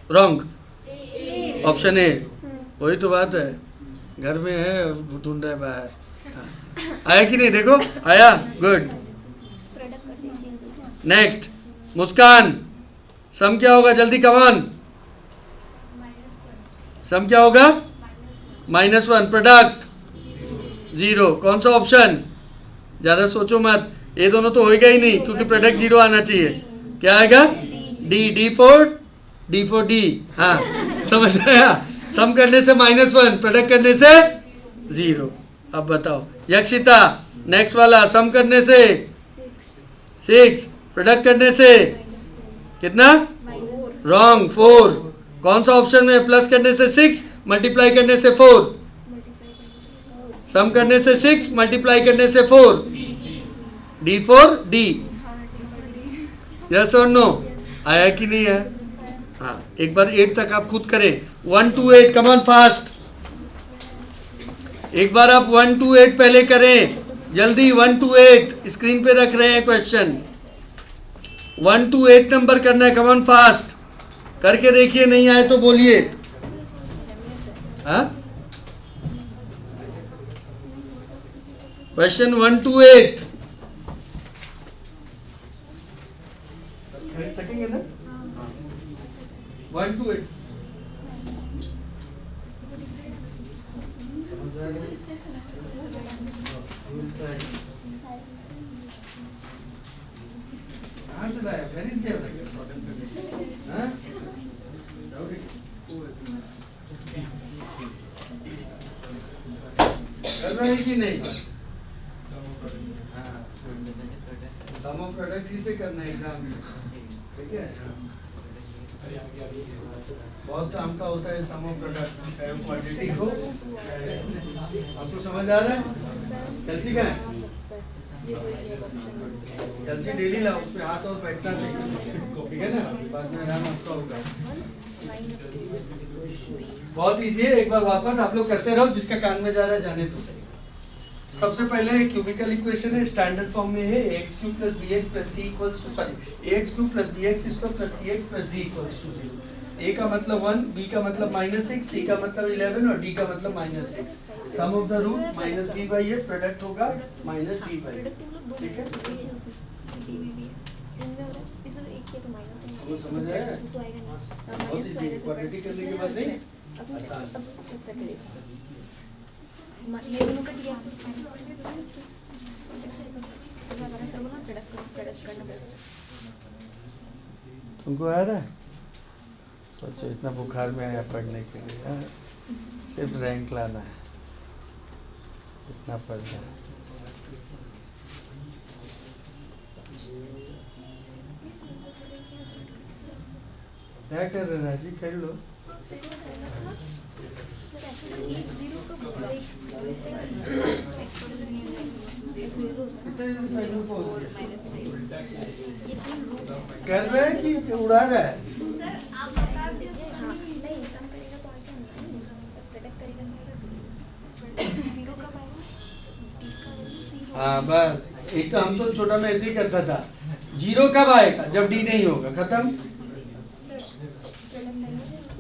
Wrong, option A. वही तो बात है, घर में है, ढूंढ रहा है बाहर। हाँ। आया कि नहीं? देखो आया, गुड। नेक्स्ट मुस्कान, सम क्या होगा? जल्दी कम ऑन, सम क्या होगा? -1, प्रोडक्ट 0। कौन सा ऑप्शन? ज़्यादा सोचो मत, ये दोनों तो होएगा ही नहीं क्योंकि प्रोडक्ट 0 आना चाहिए। क्या आएगा? D for D. हाँ समझ आया? सम करने से -1, प्रोडक्ट करने से 0। अब बताओ यक्षिता, नेक्स्ट वाला, सम करने से 6, प्रोडक्ट करने से कितना? रॉन्ग, 4। कौन सा ऑप्शन में? प्लस करने से 6, मल्टीप्लाई करने से 4। सम करने से 6, मल्टीप्लाई करने से 4। D for D. यस और नो? आया कि नहीं है? हाँ, एक बार 8 तक आप खुद करें। 1 to 8, कम ऑन फास्ट। एक बार आप 1 to 8 पहले करें, जल्दी। 1 to 8 स्क्रीन पे रख रहे हैं क्वेश्चन। 1 to 8 नंबर करना है, कम ऑन फास्ट। करके देखिए, नहीं आए तो बोलिए। हाँ, क्वेश्चन 1 to 8 सकेंगे ना? 1 to 8 कहाँ से लाया? पेरिस गया था क्या? हाँ? कर रहा है कि नहीं? सम ऑफ प्रोडक्ट ही से करना है एग्जाम में, ठीक है? बहुत काम का होता है सम ऑफ प्रोडक्ट, चाहे वो क्वांटिटी हो। आपको समझ आ रहा है? कैलसी का है? कैलसी डेली लाओ, उस पे हाथ और बैठना चाहिए, ठीक है ना? बाद में आराम आपका होगा। बहुत इजी है, एक बार वापस आप लोग करते रहो, जिसका कान में जा रहा है जाने दो। सबसे पहले क्यूबिकल इक्वेशन है, स्टैंडर्ड फॉर्म में है ax³ + bx + c = ax³ + bx² + cx + d = 0। a का मतलब 1, b का मतलब -6, c का मतलब 11 और d का मतलब -6। Sum of the root -b/a, product होगा -d/a, ठीक है? वो समझ आया? बहुत इजी, क्वाड्रेटिक करने के बाद नहीं आसान। ये दोनों का दिया तुमको आ रहा है? सोचो, इतना बुखार में आया पढ़ने के लिए, हाँ? सिर्फ रैंक लाना है, इतना पढ़ना है। क्या कर रहे राशि? कर लो। कर रहा है कि उड़ा रहा है? हाँ बस, एक तो हम तो छोटा में ऐसे ही करता था। 0 कब आएगा? जब d नहीं होगा, खत्म।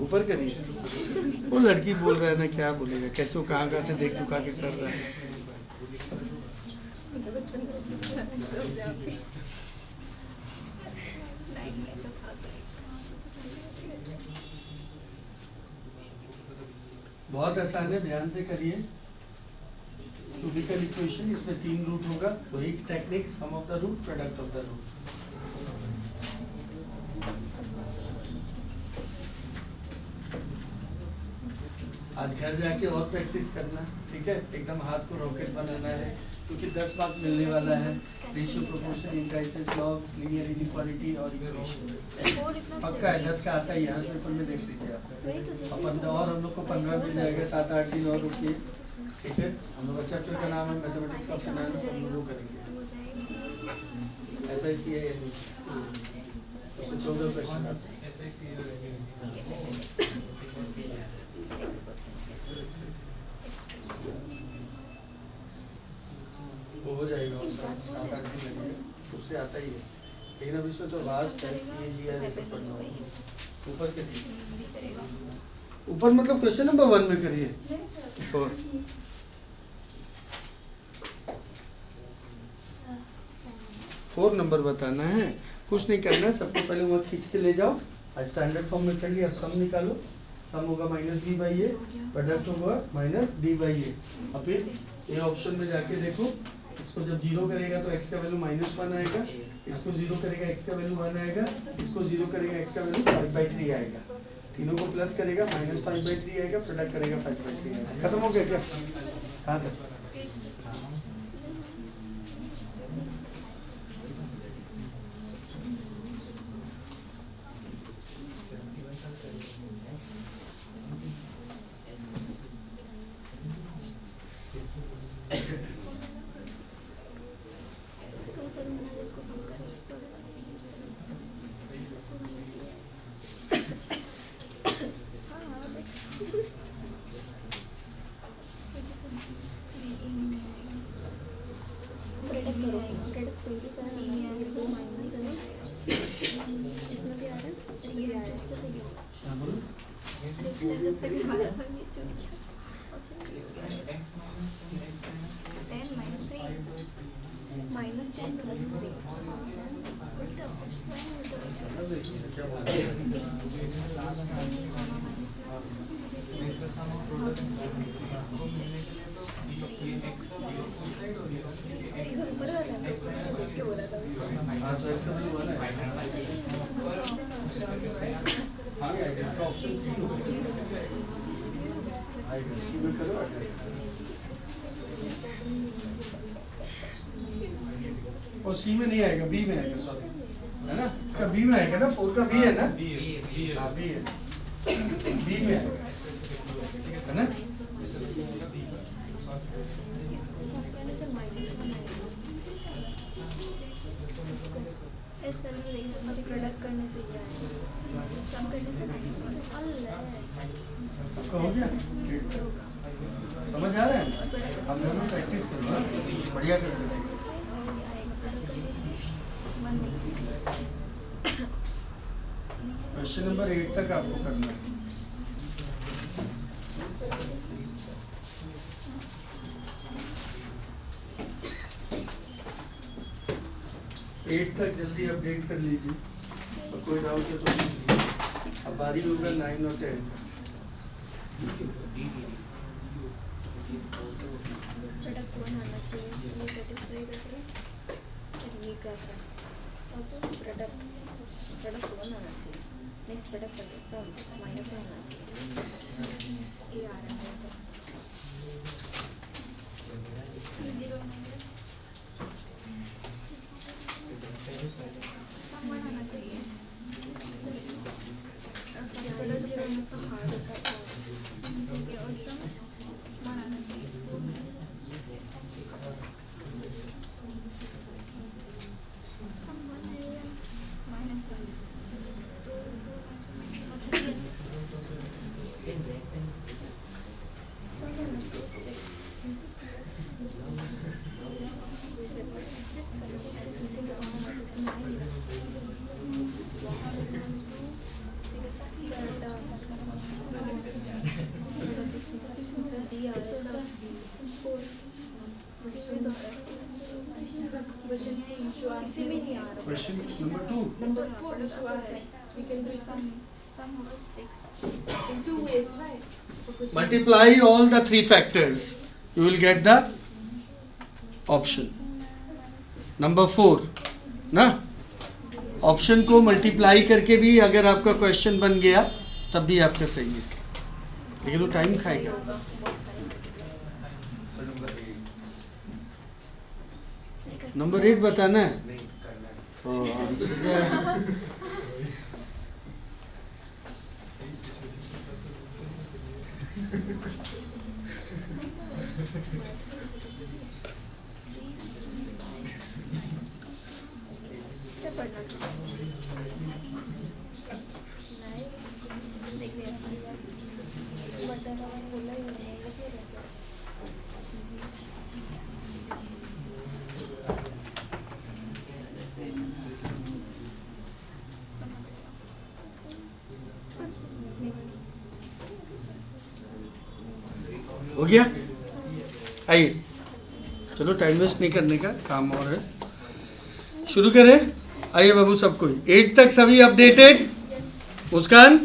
ऊपर करिए। वो लड़की बोल रहा है ना, क्या बोलेगा, कैसे वो कहाँ से देख दुखा के कर रहा है। बहुत आसान है, ध्यान से करिए। क्यूबिकल इक्वेशन, इसमें 3 रूट होगा, वही technique, sum of the root, product of the root. आज घर जाके और प्रैक्टिस करना, ठीक है। एकदम हाथ को रॉकेट बनाना है, क्योंकि 10 मार्क्स मिलने वाला है। Ratio, proportion, indices, log, linear inequality और इक्वेशन पक्का है। 10 का आता ही है, हर पेपर में देख लीजिए आप। और 15 और हम लोग को 15 मिल जाएगा, 7-8 दिन और रुकिए, ठीक है। हम लोग का चैप्टर का नाम है मैथमेटिक्स ऑफ फाइनेंस, हम लोग वो करेंगे। ऐसा इसलिए 14 क्वेश्चन वो हो जाएगा, और 7-8 दिन लगेगा, उससे आता ही है। लेकिन अब इसमें तो वास्ट है, CAGR ये सब पढ़ना होगा। ऊपर करिए, ऊपर मतलब क्वेश्चन नंबर 1 में करिए। 4 नंबर बताना है, कुछ नहीं करना है। सबको पहले वहाँ खींच के ले जाओ। स्टैंडर्ड फॉर्म में कर लिया, अब सम निकालो। सम होगा -b/a, प्रोडक्ट होगा -d/a। और फिर ये ऑप्शन में जाके देखो, इसको जब 0 करेगा तो x का वैल्यू -1 आएगा, इसको 0 करेगा x का वैल्यू 1 आएगा, इसको 0 करेगा x का वैल्यू 5/3 आएगा। तीनों को प्लस करेगा -5/3 आएगा, प्रोडक्ट करेगा 5/3 आएगा। खत्म हो गया क्या? कहाँ तक? और सी में नहीं आएगा, बी में आएगा, सॉरी, है ना। इसका बी में आएगा ना, 4 का बी है ना। हाँ, बी है, बी में आएगा, है ना। प्रोडक्ट करने से सम करने से हो गया, समझ आ रहा है। हम दोनों प्रैक्टिस करो, बढ़िया कर सकते। क्वेश्चन नंबर 8 तक आपको करना है। एट तक जल्दी अपडेट कर लीजिए, और कोई डाउट है तो पूछिए। अब बारी होगा 9 और 10। प्रोडक्ट 1 आना चाहिए, ये सेटिस्फाई कर रहे हैं, और ये कर रहा है। और तो प्रोडक्ट 1 आना चाहिए, नेक्स्ट प्रोडक्ट कर सम -1 आना चाहिए, ये आ रहा है। तो 0 सम 1 आना चाहिए, प्रोडक्ट 0 आना तो हार्ड होता है, और सम 1 आना चाहिए। -1 इसी में नहीं आ रहा। क्वेश्चन नंबर 2 Number 4 issue है. We can do it Sum होगा 6. in 2 ways, right? For question. multiply all the three factors, you will get the option number 4 ना. ऑप्शन को मल्टीप्लाई करके भी अगर आपका क्वेश्चन बन गया तब भी आपका सही है, लेकिन वो टाइम खाएगा. नंबर 8 बताना है. तो क्या पढ़ना था? नहीं देख लिया बटन बोला ही नहीं है क्या रहता है? हो गया. आइए चलो टाइम वेस्ट नहीं करने का काम और है, शुरू करें. आइए बाबू सब कोई 8 तक सभी अपडेटेड. मुस्कान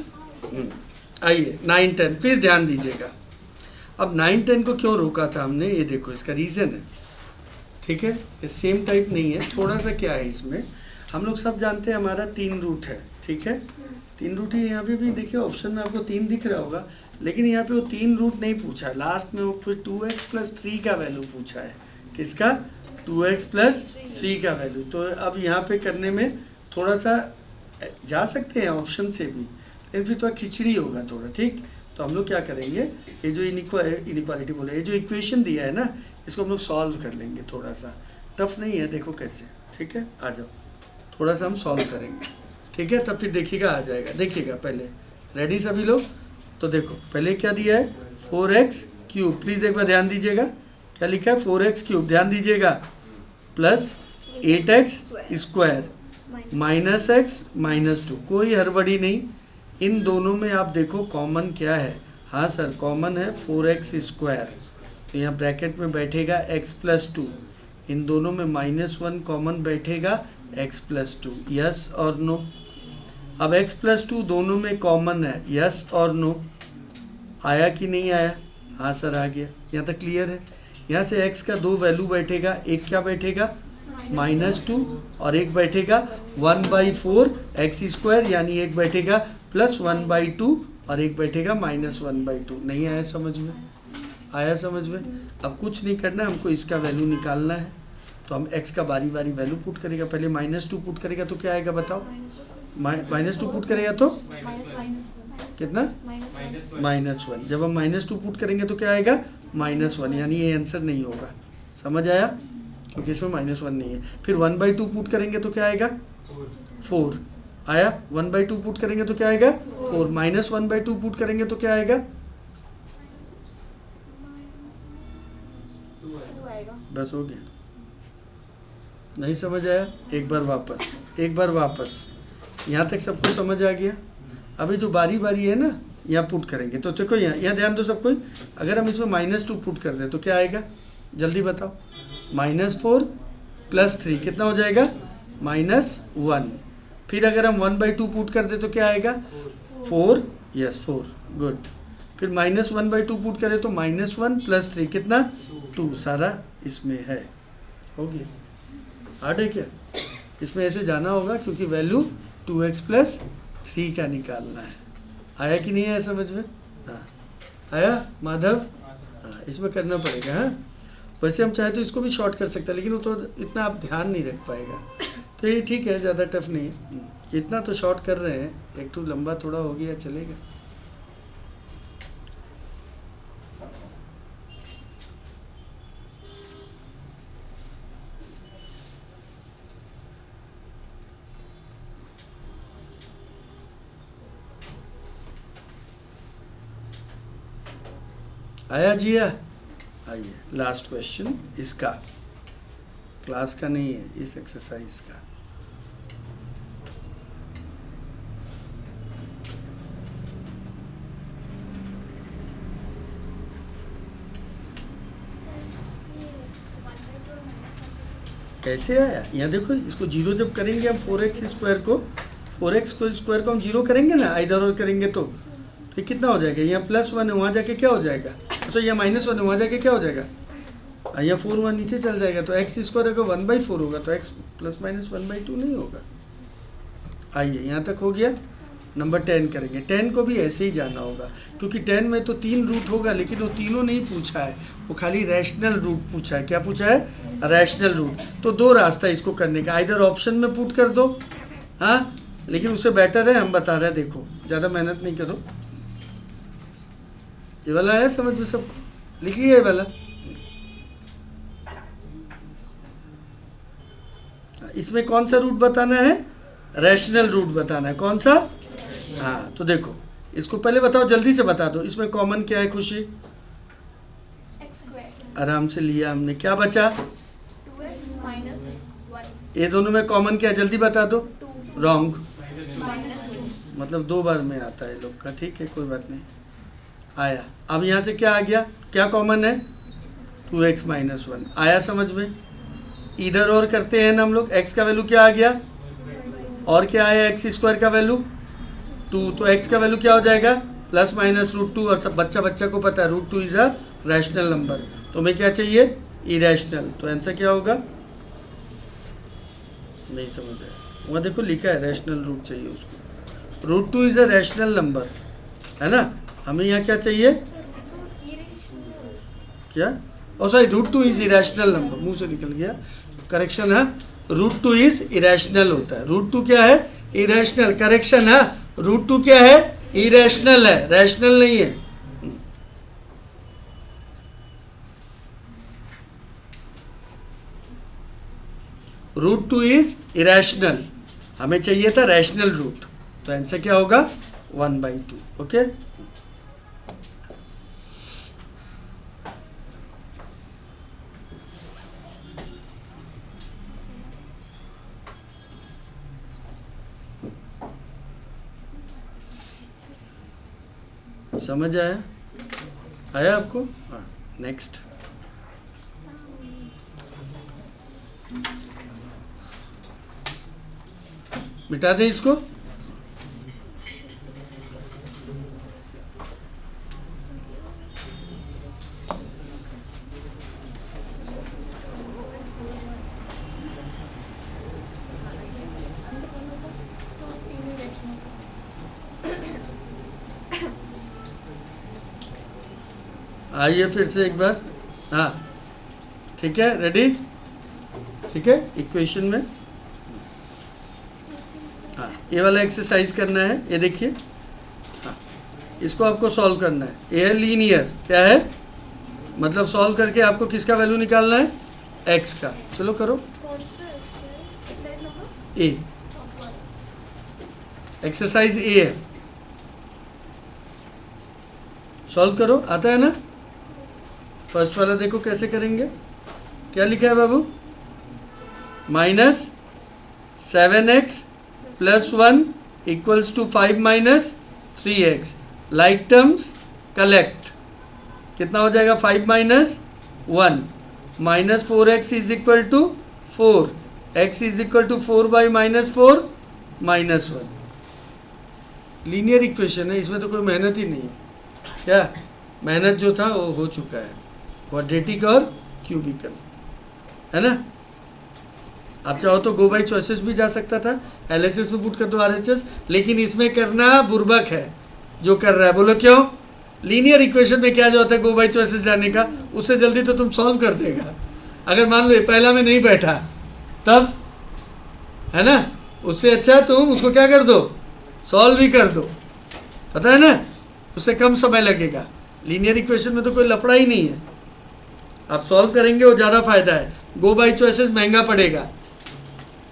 आइए 9 10 प्लीज़ ध्यान दीजिएगा. अब 9 10 को क्यों रोका था हमने, ये देखो इसका रीज़न है. ठीक है, ये सेम टाइप नहीं है, थोड़ा सा क्या है इसमें. हम लोग सब जानते हैं हमारा 3 रूट है. ठीक है, 3 रूट ही यहाँ पे भी देखिए ऑप्शन में आपको 3 दिख रहा होगा, लेकिन यहाँ पे वो 3 रूट नहीं पूछा है. लास्ट में वो फिर 2x + 3 का वैल्यू पूछा है. किसका? 2x + 3 का वैल्यू. तो अब यहाँ पे करने में थोड़ा सा जा सकते हैं ऑप्शन से भी, लेकिन फिर थोड़ा खिचड़ी होगा थोड़ा. ठीक, तो हम लोग क्या करेंगे, ये जो इनइक्वालिटी बोले, ये जो इक्वेशन दिया है ना, इसको हम लोग सॉल्व कर लेंगे. थोड़ा सा टफ नहीं है, देखो कैसे. ठीक है, आ जाओ थोड़ा सा हम सॉल्व करेंगे. ठीक है, तब फिर देखिएगा आ जाएगा. देखिएगा पहले, रेडी सभी लोग. तो देखो पहले क्या दिया है, 4x³ प्लीज़ एक बार ध्यान दीजिएगा. क्या लिखा है, 4x³ ध्यान दीजिएगा, प्लस 8x² -x -2. कोई हड़बड़ी नहीं, इन दोनों में आप देखो कॉमन क्या है. हाँ सर कॉमन है 4x². तो यहाँ ब्रैकेट में बैठेगा x + 2. इन दोनों में -1 कॉमन बैठेगा x + 2. यस और नो. अब x + 2 दोनों में कॉमन है, यस और नो. आया कि नहीं आया? हाँ सर आ गया. यहाँ तक क्लियर है. यहाँ से x का 2 वैल्यू बैठेगा. एक क्या बैठेगा, -2, और एक बैठेगा 1/4 x², यानी एक बैठेगा +1/2 और एक बैठेगा -1/2. नहीं आया समझ में? आया समझ में? अब कुछ नहीं करना, हमको इसका वैल्यू निकालना है. तो हम x का बारी बारी वैल्यू पुट करेगा. पहले -2 पुट करेगा तो क्या आएगा बताओ. -2 पुट करेगा तो कितना, -1. जब हम -2 पुट करेंगे तो क्या आएगा, -1, यानी ये आंसर नहीं होगा. समझ आया, क्योंकि इसमें -1 नहीं है. फिर 1/2 पुट करेंगे तो क्या आएगा, 4 आया. 1/2 पुट करेंगे तो क्या आएगा, 4. -1/2 पुट करेंगे तो क्या आएगा, बस हो गया. नहीं समझ आया, एक बार वापस. यहाँ तक सबको समझ आ गया. अभी जो बारी बारी है ना, यहाँ पुट करेंगे. तो देखो यहाँ ध्यान दो सब कोई. अगर हम इसमें -2 पुट कर दें तो क्या आएगा, जल्दी बताओ. -4 + 3 कितना हो जाएगा, -1. फिर अगर हम 1/2 पुट कर दें तो क्या आएगा, 4. Yes 4, good. फिर -1/2 पुट करें तो -1 + 3 कितना, 2. सारा इसमें है. हो गया. हार्ड है क्या, इसमें ऐसे जाना होगा क्योंकि वैल्यू 2x + 3 का निकालना है. आया कि नहीं आया समझ में? हाँ आया माधव. हाँ इसमें करना पड़ेगा. हाँ वैसे हम चाहे तो इसको भी शॉर्ट कर सकते हैं, लेकिन वो तो इतना आप ध्यान नहीं रख पाएगा. तो ये ठीक है, ज़्यादा टफ नहीं है. इतना तो शॉर्ट कर रहे हैं, एक तो लंबा थोड़ा हो गया चलेगा. आया जिया. आइए लास्ट क्वेश्चन इसका, क्लास का नहीं है, इस एक्सरसाइज का. कैसे आया? यहाँ देखो, इसको जीरो जब करेंगे हम 4x स्क्वायर को, 4x स्क्वायर को हम जीरो करेंगे ना, इधर और करेंगे तो ये कितना हो जाएगा? यहाँ +1 है, वहाँ जाके क्या हो जाएगा? अच्छा, यहाँ -1 है, वहाँ जाके क्या हो जाएगा? यहाँ 4 वहाँ नीचे चल जाएगा, तो x स्क्वायर अगर 1/4 होगा तो x ± 1/2 नहीं होगा। आइए, यहाँ तक हो गया। नंबर 10 करेंगे। 10 को भी ऐसे ही जाना होगा, क्योंकि 10 में तो 3 रूट होगा, लेकिन वो तीनों नहीं पूछा है, वो खाली रैशनल रूट पूछा है। क्या पूछा है? Rational root. तो 2 रास्ता इसको करने का, इधर ऑप्शन में पुट कर दो, हाँ, लेकिन उससे बेटर है हम बता रहे हैं, देखो ज़्यादा मेहनत नहीं करो। ये वाला है समझ में सबको? लिख लिया ये वाला? इसमें कौन सा रूट बताना है? रैशनल रूट बताना है। कौन सा? हाँ, तो देखो इसको पहले बताओ, जल्दी से बता दो। इसमें कॉमन क्या है खुशी? आराम से लिया हमने। क्या बचा? 2x - 1 ये दोनों में कॉमन क्या है? जल्दी बता दो। 2 रॉन्ग, -2 मतलब 2 बार में आता है लोग का। ठीक है, कोई बात नहीं, आया। अब यहाँ से क्या आ गया? क्या कॉमन है? 2x - 1 आया समझ में? इधर और करते हैं ना हम लोग। x का वैल्यू क्या आ गया? और क्या आया? x स्क्वायर का वैल्यू 2, तो x का वैल्यू क्या हो जाएगा? ±√2। और सब बच्चा को पता है √2 इज अ रैशनल नंबर। तो हमें क्या चाहिए? इरेशनल। तो आंसर क्या होगा? नहीं समझ आया? वहाँ देखो लिखा है रैशनल रूट चाहिए उसको। √2 इज अ रैशनल नंबर, है ना? हमें यहाँ क्या चाहिए? क्या? ओ सॉरी, √2 इज इरेशनल नंबर, मुंह से निकल गया, करेक्शन है। √2 इज इरेशनल होता है। √2 क्या है? इरेशनल। करेक्शन है, √2 क्या है? इरेशनल है, रैशनल नहीं है। √2 इज इरेशनल, हमें चाहिए था रैशनल रूट, तो आंसर क्या होगा? 1/2। ओके, समझ आया? आया आपको? हाँ, नेक्स्ट। मिटा दे इसको। आइए फिर से एक बार। हाँ, ठीक है, रेडी? ठीक है, इक्वेशन में हाँ, ये वाला एक्सरसाइज करना है। ये देखिए, हाँ, इसको आपको सॉल्व करना है। ये है लीनियर। क्या है? मतलब सॉल्व करके आपको किसका वैल्यू निकालना है? x का। चलो करो। ए, एक्सरसाइज ए है, सॉल्व करो। आता है ना? फर्स्ट वाला देखो कैसे करेंगे। क्या लिखा है बाबू? -7x + 1 = 5 - 3x। Like terms collect. कितना हो जाएगा? 5 - 1 -4x = 4। x = 4/-4 -1। लीनियर इक्वेशन है, इसमें तो कोई मेहनत ही नहीं है। क्या मेहनत जो था वो हो चुका है। क्वाड्रेटिक और क्यूबिकल, है ना? आप चाहो तो गो बाई चॉइसेस भी जा सकता था, LHS में पुट कर दो RHS, लेकिन इसमें करना बुर्बक है जो कर रहा है। बोलो क्यों? लीनियर इक्वेशन में क्या जो होता है गो बाई चॉइसेस जाने का, उससे जल्दी तो तुम सॉल्व कर देगा। अगर मान लो पहला में नहीं बैठा तब, है ना? उससे अच्छा तुम उसको क्या कर दो? सॉल्व भी कर दो, पता है ना? उससे कम समय लगेगा। लीनियर इक्वेशन में तो कोई लफड़ा ही नहीं है, आप सॉल्व करेंगे वो ज़्यादा फायदा है। गो बाई चॉइसेस महंगा पड़ेगा,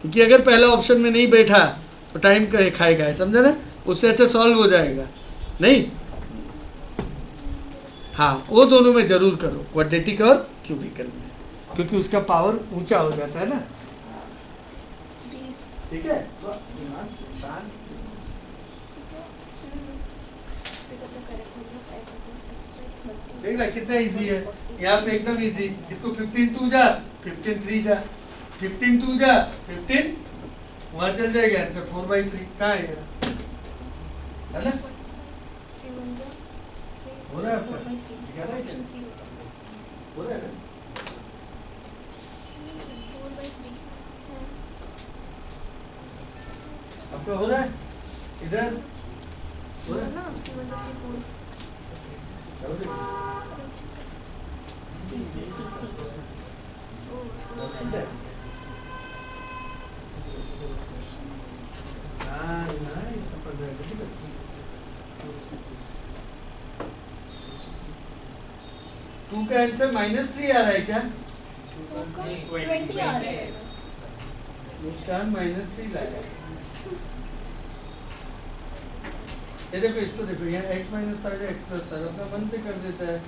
क्योंकि अगर पहला ऑप्शन में नहीं बैठा तो टाइम खाएगा है, समझे ना? उससे अच्छा सॉल्व हो जाएगा नहीं? हाँ, वो दोनों में जरूर करो, क्वाड्रेटिक और क्यूबिकल में, क्योंकि उसका पावर ऊंचा हो जाता है ना। ठीक है, तो देख रहा कितना इजी है। यहाँ पे एकदम इजी। इसको 15 2 जा, 15 3 जा, 15 टू जा 15 वहाँ चल जाएगा आंसर 4/3 कहाँ है ये? है ना? 3 1 जा 3 हो रहा है आपका? 4/3 दिखा रहा है क्या? ऑप्शन सी होगा हो रहा है ना? 4/3 आपका हो रहा है? इधर हो रहा है? ना 3 1 जा 3 4 चलो देखो। सी ओ ठीक है? हाँ, इतना पड़ जाएगा, ठीक है? टू का आंसर -3 आ रहा है क्या? 20 आ रहा है मुस्कान -3 लाया। ये देखो इसको देखो यहाँ x माइनस था x प्लस था अपना मन से कर देता है।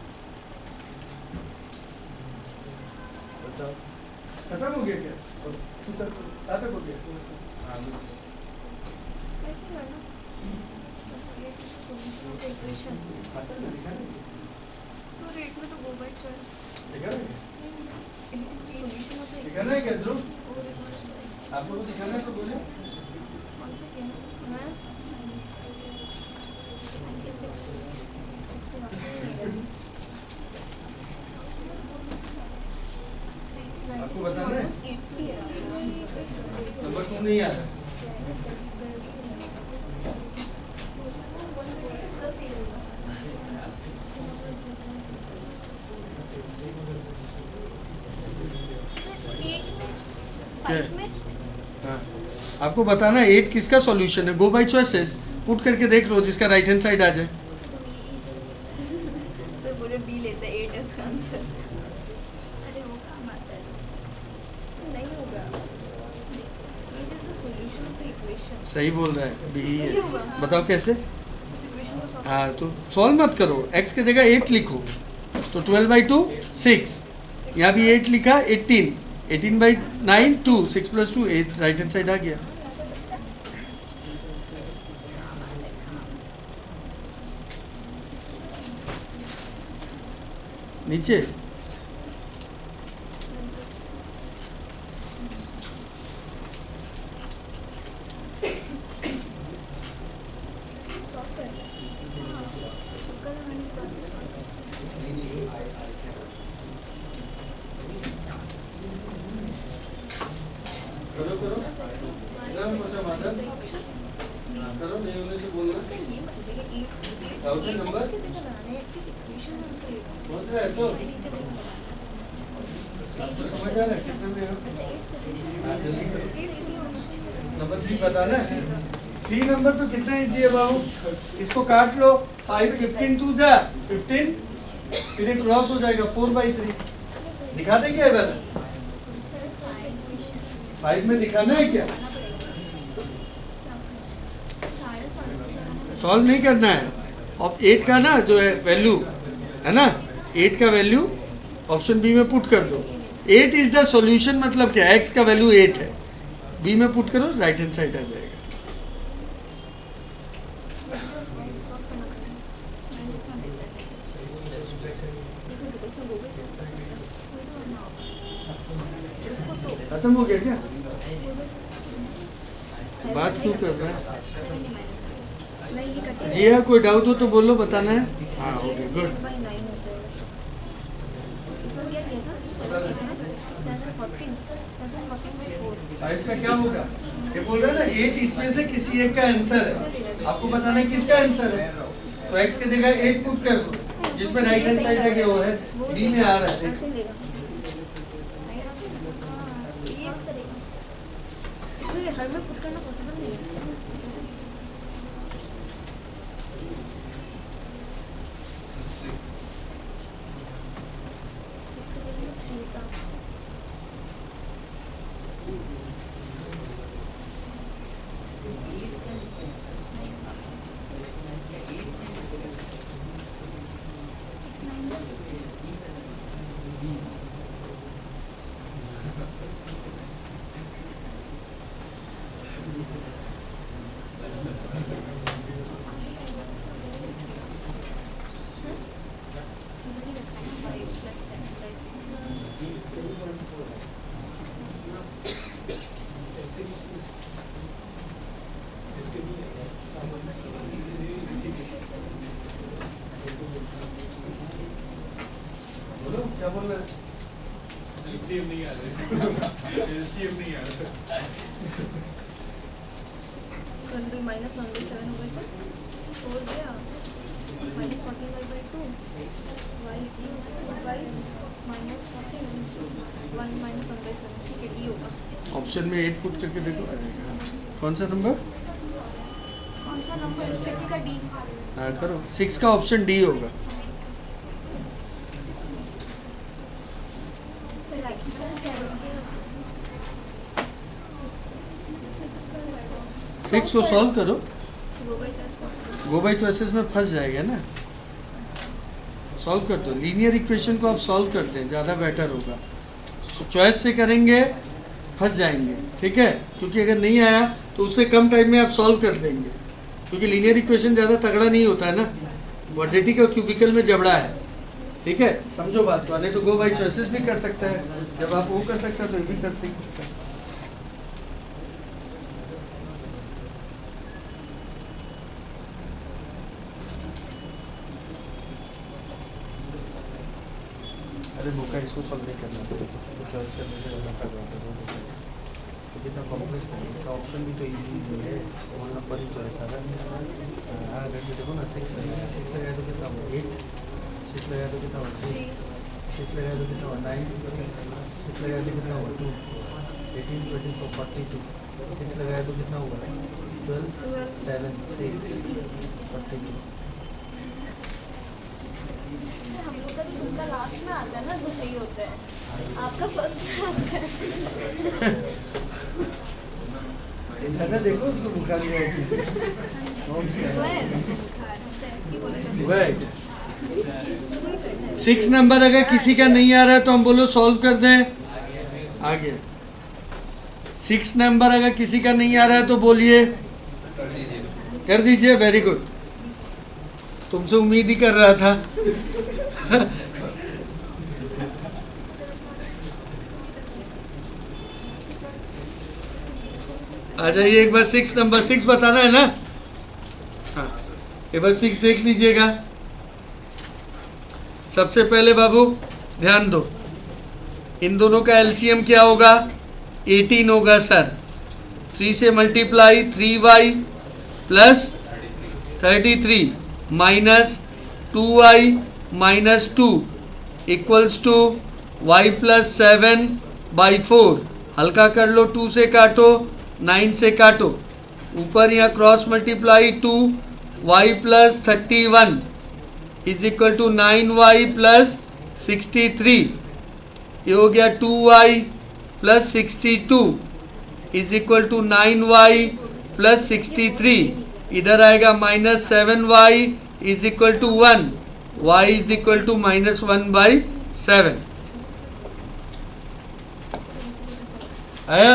बताओ। खत्म हो गया क्या? सार्थक हो गया? ऐसे करना बस ये सॉल्यूशन ऑफ द इक्वेशन आता है ना, दिखा नहीं? तो रेट में तो गो बाय चॉइस दिखा नहीं? सॉल्यूशन ऑफ द दिखाना है क्या ध्रुव? इक्वेशन आपको तो दिखाना है तो बोले। कौन से क्या मैं आपको बताना है? नंबर 2 नहीं आ रहा। हाँ, आपको बताना है 8 किसका सॉल्यूशन है। गो बाय चॉइसेस पुट करके देख लो जिसका राइट हैंड साइड आ जाए। सर बोले बी लेते हैं 8 है उसका आंसर अरे वो काम आता है नहीं होगा it is the solution of the equation सही बोल रहा है, बी है। बताओ कैसे? उस इक्वेशन को सॉल्व हाँ तो सॉल्व मत करो, x की जगह 8 लिखो तो 12/2 6, यहाँ भी 8 लिखा 18, 18/9 2, 6 + 2 8, राइट हैंड साइड आ गया। नीचे सॉल्व कर कल मैंने सॉल्व करो करो एकदम सोचा माधव करो, नहीं होने से बोलना। ये मत देखिए Thousand 8 number? इसके जगह लगाना है किस इक्वेशन आंसर लेगा सोच रहे हैं तो इसके जगह लगाना आपको समझ आ रहा है कितने में हो? अच्छा 8 सॉल्यूशन हाँ, जल्दी करो। 8 से नहीं नंबर 3 बताना है। 3 नंबर तो कितना इजी है बाबू, इसको काट लो 5 15 टू जा 15, फिर ये क्रॉस हो जाएगा 4/3। दिखा दें क्या इधर? 5 में दिखाना है क्या? सॉल्व नहीं करना है। अब 8 का ना जो है वैल्यू है ना, 8 का वैल्यू ऑप्शन बी में पुट कर दो। 8 इज द सॉल्यूशन मतलब क्या, x का वैल्यू 8 है, बी में पुट करो राइट हैंड साइड आ जाएगा। खत्म हो गया क्या? बात क्यों कर रहा है? नहीं ये कटे जी हाँ, कोई डाउट हो तो बोलो, बताना है। हाँ ओके गुड। 8/9 होता है इसमें क्या किया था 14/4 5 का क्या होगा? ये बोल रहा है ना 8 इसमें से किसी एक का आंसर है, आपको बताना है किसका आंसर है। तो x की जगह 8 पुट कर दो, जिसमें राइट हैंड साइड है वो है बी में आ रहा है। आंसर लेगा ये करेगा इसमें हर में पुट करना पॉसिबल नहीं है क्या बोल रहे हैं? एलसीएम नहीं आ रहा, एलसीएम नहीं आ रहा। कल भी माइनस 1/7 हो गया था हो गया माइनस 45/2 वाई माइनस 40 1 माइनस 1/7 ठीक है डी होगा। ऑप्शन में 8 पुट करके देखो आ जाएगा। कौन सा नंबर? कौन सा नंबर 6 का डी हाँ करो, 6 का ऑप्शन डी होगा। सिक्स को सॉल्व करो, गो बाई चॉइसेस में फंस जाएगा ना। सॉल्व कर दो, लीनियर इक्वेशन को आप सॉल्व कर दें, ज़्यादा बेटर होगा। चॉइस से करेंगे फंस जाएंगे, ठीक है, क्योंकि अगर नहीं आया तो उससे कम टाइम में आप सॉल्व कर देंगे, क्योंकि लीनियर इक्वेशन ज़्यादा तगड़ा नहीं होता है ना, क्वाड्रेटिक और क्यूबिकल में जबड़ा है, ठीक है, समझो बात को। नहीं तो गो बाई चॉइसेस भी कर सकता है, जब आप वो कर सकते हैं तो ये भी कर सकते हैं। अरे मौका इसको सॉल्व नहीं करना, तो चॉइस करने से ज़्यादा फायदा होता है। तो कितना कॉम्प्लेक्स है, इसका ऑप्शन भी तो इजी है, वन नंबर ही चॉइस है। हाँ अगर देखो ना 6 लगाया, 6 लगाया तो कितना हुआ 8, 6 लगाया तो कितना हुआ 3, 6 लगाया तो कितना हुआ 9, 6 लगाया तो कितना हुआ 2, 18 24 42, 6 लगाया तो कितना हुआ 12 7 6 42। हम लोग का तो तुमका लास्ट में आता है ना, जो सही होता है, आपका फर्स्ट में आता है। इधर देखो उसको बुखार लिया है। वह 6 नंबर अगर किसी का नहीं आ रहा है तो हम बोलो सॉल्व कर दें, आ गया। 6 नंबर अगर किसी का नहीं आ रहा है तो बोलिए कर दीजिए, वेरी गुड, तुमसे उम्मीद ही कर रहा था। आ जाइए एक बार, 6 नंबर 6 बताना है ना। हाँ एक बार 6 देख लीजिएगा। सबसे पहले बाबू ध्यान दो, इन दोनों का एलसीएम क्या होगा 18 होगा सर। 3 से multiply 3y plus 33 minus 2y minus 2 equals to y plus 7/4। हल्का कर लो, 2 से काटो 9 से काटो, ऊपर यहाँ cross multiply 2y plus 31 is equal to 9y plus 63। ये हो गया 2y plus 62 is equal to 9y plus 63। इधर आएगा minus 7y is equal to 1, y is equal to minus 1/7। आया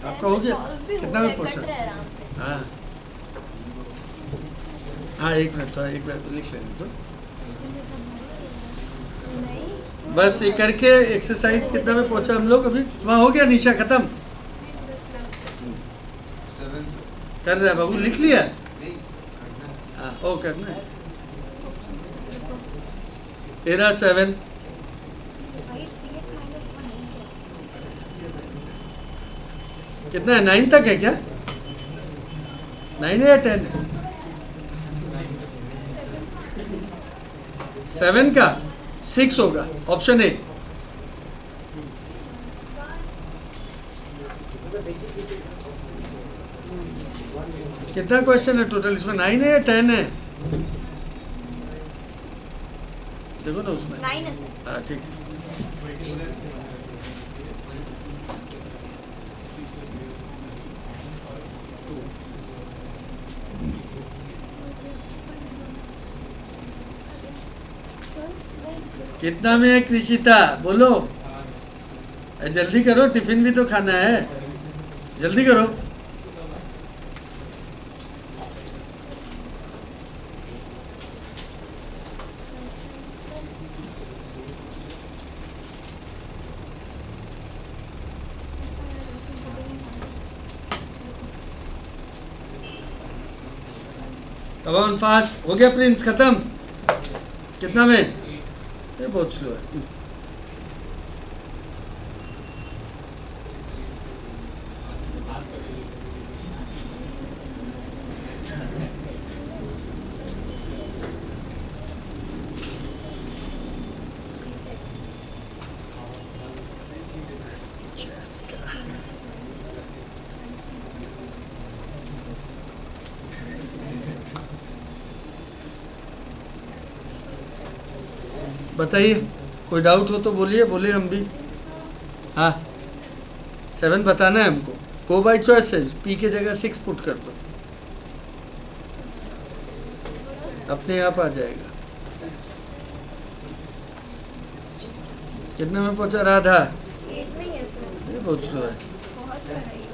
आपका हो गया, कितना में पहुंचा? हाँ हाँ एक मिनट तो, एक मिनट लिख लेने तो, बस ये करके एक्सरसाइज कितना में पहुंचा हम लोग अभी? वहाँ हो गया निशा, खत्म कर रहा है बाबू, लिख लिया? हाँ ओ करना है। तेरा 7 कितना है, 9 तक है क्या? 9 है या 10 है? 7 का 6 होगा, ऑप्शन ए। कितना क्वेश्चन है टोटल इसमें, 9 है या 10 है? देखो ना उसमें 9 है सर। हाँ ठीक है। कितना में है कृषिता, बोलो जल्दी करो, टिफिन भी तो खाना है, जल्दी करो। कम ऑन फास्ट, हो गया प्रिंस, खत्म। कितना में? ये बहुत स्लो है। बताइए, कोई डाउट हो तो बोलिए, बोलिए हम भी। हाँ 7 बताना है हमको। गो बाई चॉइसेस, पी के जगह 6 पुट कर दो, अपने आप आ जाएगा। कितने में पहुंचा राधा? 8 में ही है सर। ये बहुत स्लो है। बहुत पढ़ाई है।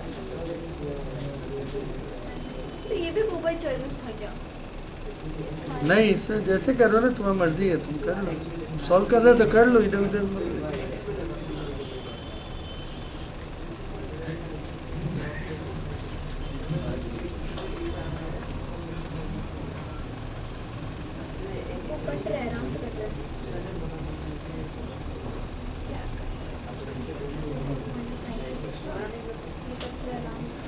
तो ये भी गो बाई चॉइसेस था क्या? नहीं, इसमें जैसे करो ना, तुम्हारी मर्जी है, तुम कर लो। सॉल्व कर रहे हो तो कर लो, इधर उधर मत। वो कट रहा है आराम से कर। ये कट रहा है आराम से।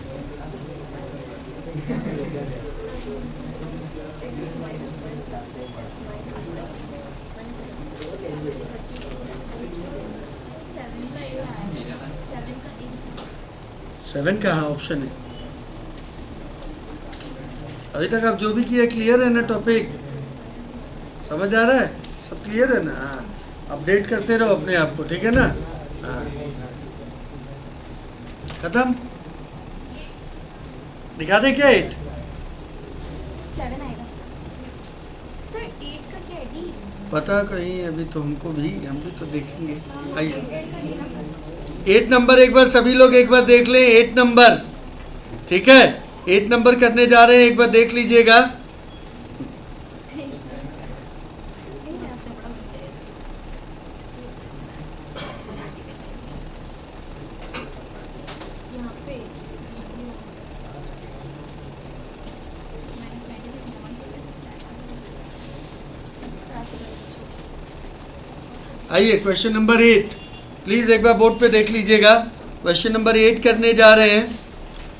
7 का हाँ ऑप्शन है। अभी तक आप जो भी किया क्लियर है ना? टॉपिक समझ आ रहा है? सब क्लियर है ना? हाँ, अपडेट करते रहो अपने आप को, ठीक है ना? हाँ, खत्म। दिखा दे क्या 8? 7 आएगा सर। 8 का क्या है? डी। पता कहीं अभी तो हमको भी, हम भी तो देखेंगे। आइए 8 का डी ना। 8 नंबर एक बार सभी लोग एक बार देख लें। 8 नंबर, ठीक है? 8 नंबर करने जा रहे हैं, एक बार देख लीजिएगा। यहाँ पे आइए क्वेश्चन नंबर 8, प्लीज़ एक बार बोर्ड पे देख लीजिएगा। क्वेश्चन नंबर 8 करने जा रहे हैं।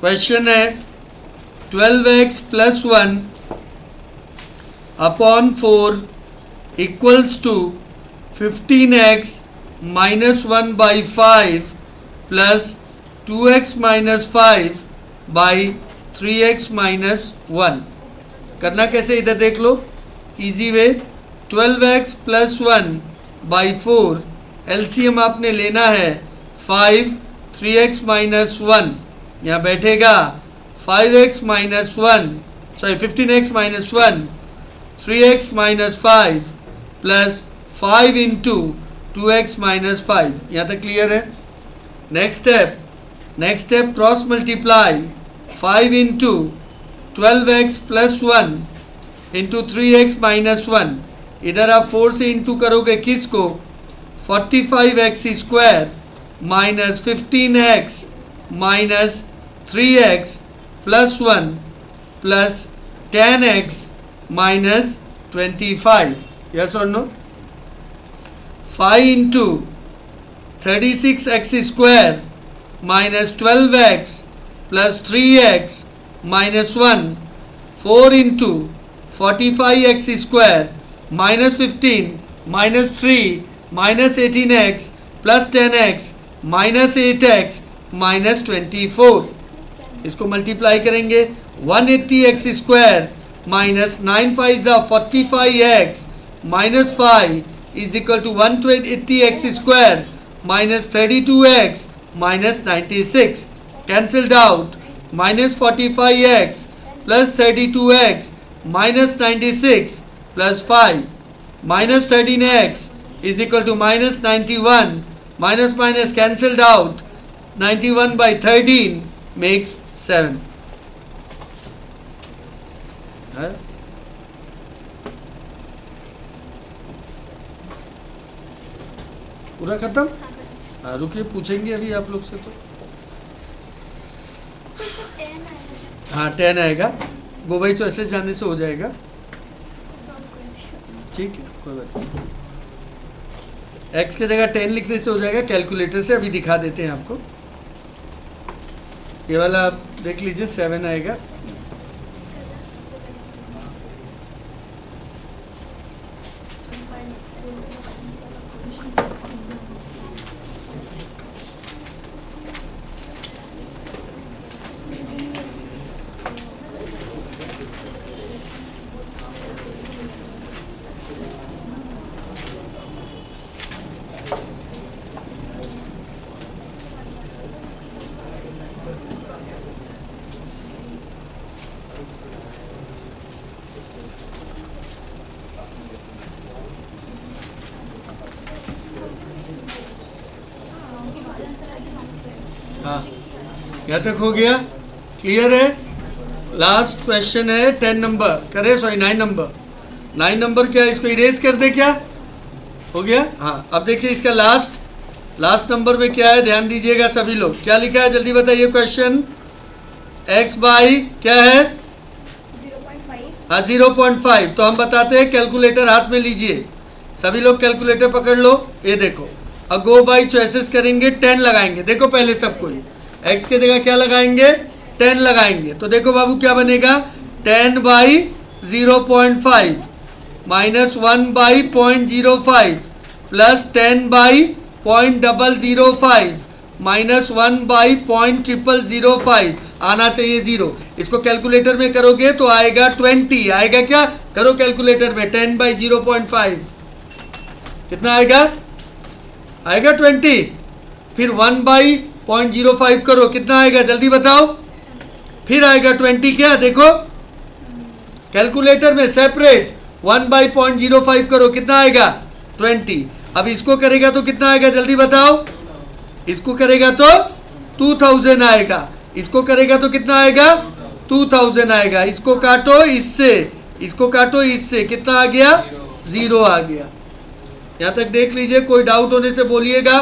क्वेश्चन है 12x + 1 upon 4 equals to 15x - 1/5 plus 2x - 5 by 3x - 1। करना कैसे, इधर देख लो, इजी वे। 12x + 1/4, एलसीएम आपने लेना है 5, 3x - 1 यहाँ बैठेगा 5x - 1, sorry 15x - 1, 3x - 5 plus 5 into 2x - 5। यहाँ तक क्लियर है? Next step cross multiply 5 into 12x + 1 into 3x - 1। इधर आप 4 से इंटू करोगे किसको? 45x² minus 15x minus 3x plus 1 plus 10x minus 25। Yes और no? 5 into 36x² minus 12x plus 3x minus 1, 4 into 45x² minus 15 minus 3 minus 18x plus 10x minus 8x minus 24। इसको multiply करेंगे 180x² minus 9 5 45x minus 5 is equal to 180x² minus 32x minus 96। Cancelled out. Minus 45x plus 32x minus 96 plus 5 minus 13x is equal to minus 91, minus minus cancelled out, 91 by 13 makes 7. है? पूरा खत्म? हाँ रुकिए, पूछेंगे अभी आप लोग से तो। हाँ 10 आएगा, गो बाई चॉइसेस जाने से हो जाएगा। ठीक है, कोई बात नहीं। x की जगह 10 लिखने से हो जाएगा कैलकुलेटर से, अभी दिखा देते हैं आपको। ये वाला आप देख लीजिए 7 आएगा। हाँ, यहाँ तक हो गया, क्लियर है। लास्ट क्वेश्चन है 10 नंबर, करे सॉरी 9 नंबर। 9 नंबर क्या है, इसको इरेज कर दे क्या, हो गया। हाँ, अब देखिए इसका लास्ट नंबर में क्या है, ध्यान दीजिएगा सभी लोग। क्या लिखा है जल्दी बताइए क्वेश्चन। x बाई क्या है, 0.5। हाँ 0.5। तो हम बताते हैं कैलकुलेटर हाथ में लीजिए, सभी लोग कैलकुलेटर पकड़ लो। ये देखो, अब गो बाई चॉइसेस करेंगे, 10 लगाएंगे। देखो पहले सब कोई x के जगह क्या लगाएंगे, 10 लगाएंगे। तो देखो बाबू क्या बनेगा, 10 by 0.5 minus 1 by 0.05 plus 10 by 0.005 minus 1 by 0.005 आना चाहिए 0। इसको कैलकुलेटर में करोगे तो आएगा 20। आएगा क्या, करो कैलकुलेटर में, 10 बाई 0.5 कितना आएगा, आएगा 20। फिर 1 बाई 0.05 करो, कितना आएगा जल्दी बताओ। फिर आएगा 20। क्या देखो कैलकुलेटर में सेपरेट 1 बाई 0.05 करो, कितना आएगा 20। अब इसको करेगा तो कितना आएगा जल्दी बताओ। इसको करेगा तो 2000 आएगा, इसको करेगा तो कितना आएगा 2000 आएगा। इसको काटो इससे, इसको काटो इससे, कितना आ गया 0 आ गया। यहाँ तक देख लीजिए, कोई डाउट होने से बोलिएगा।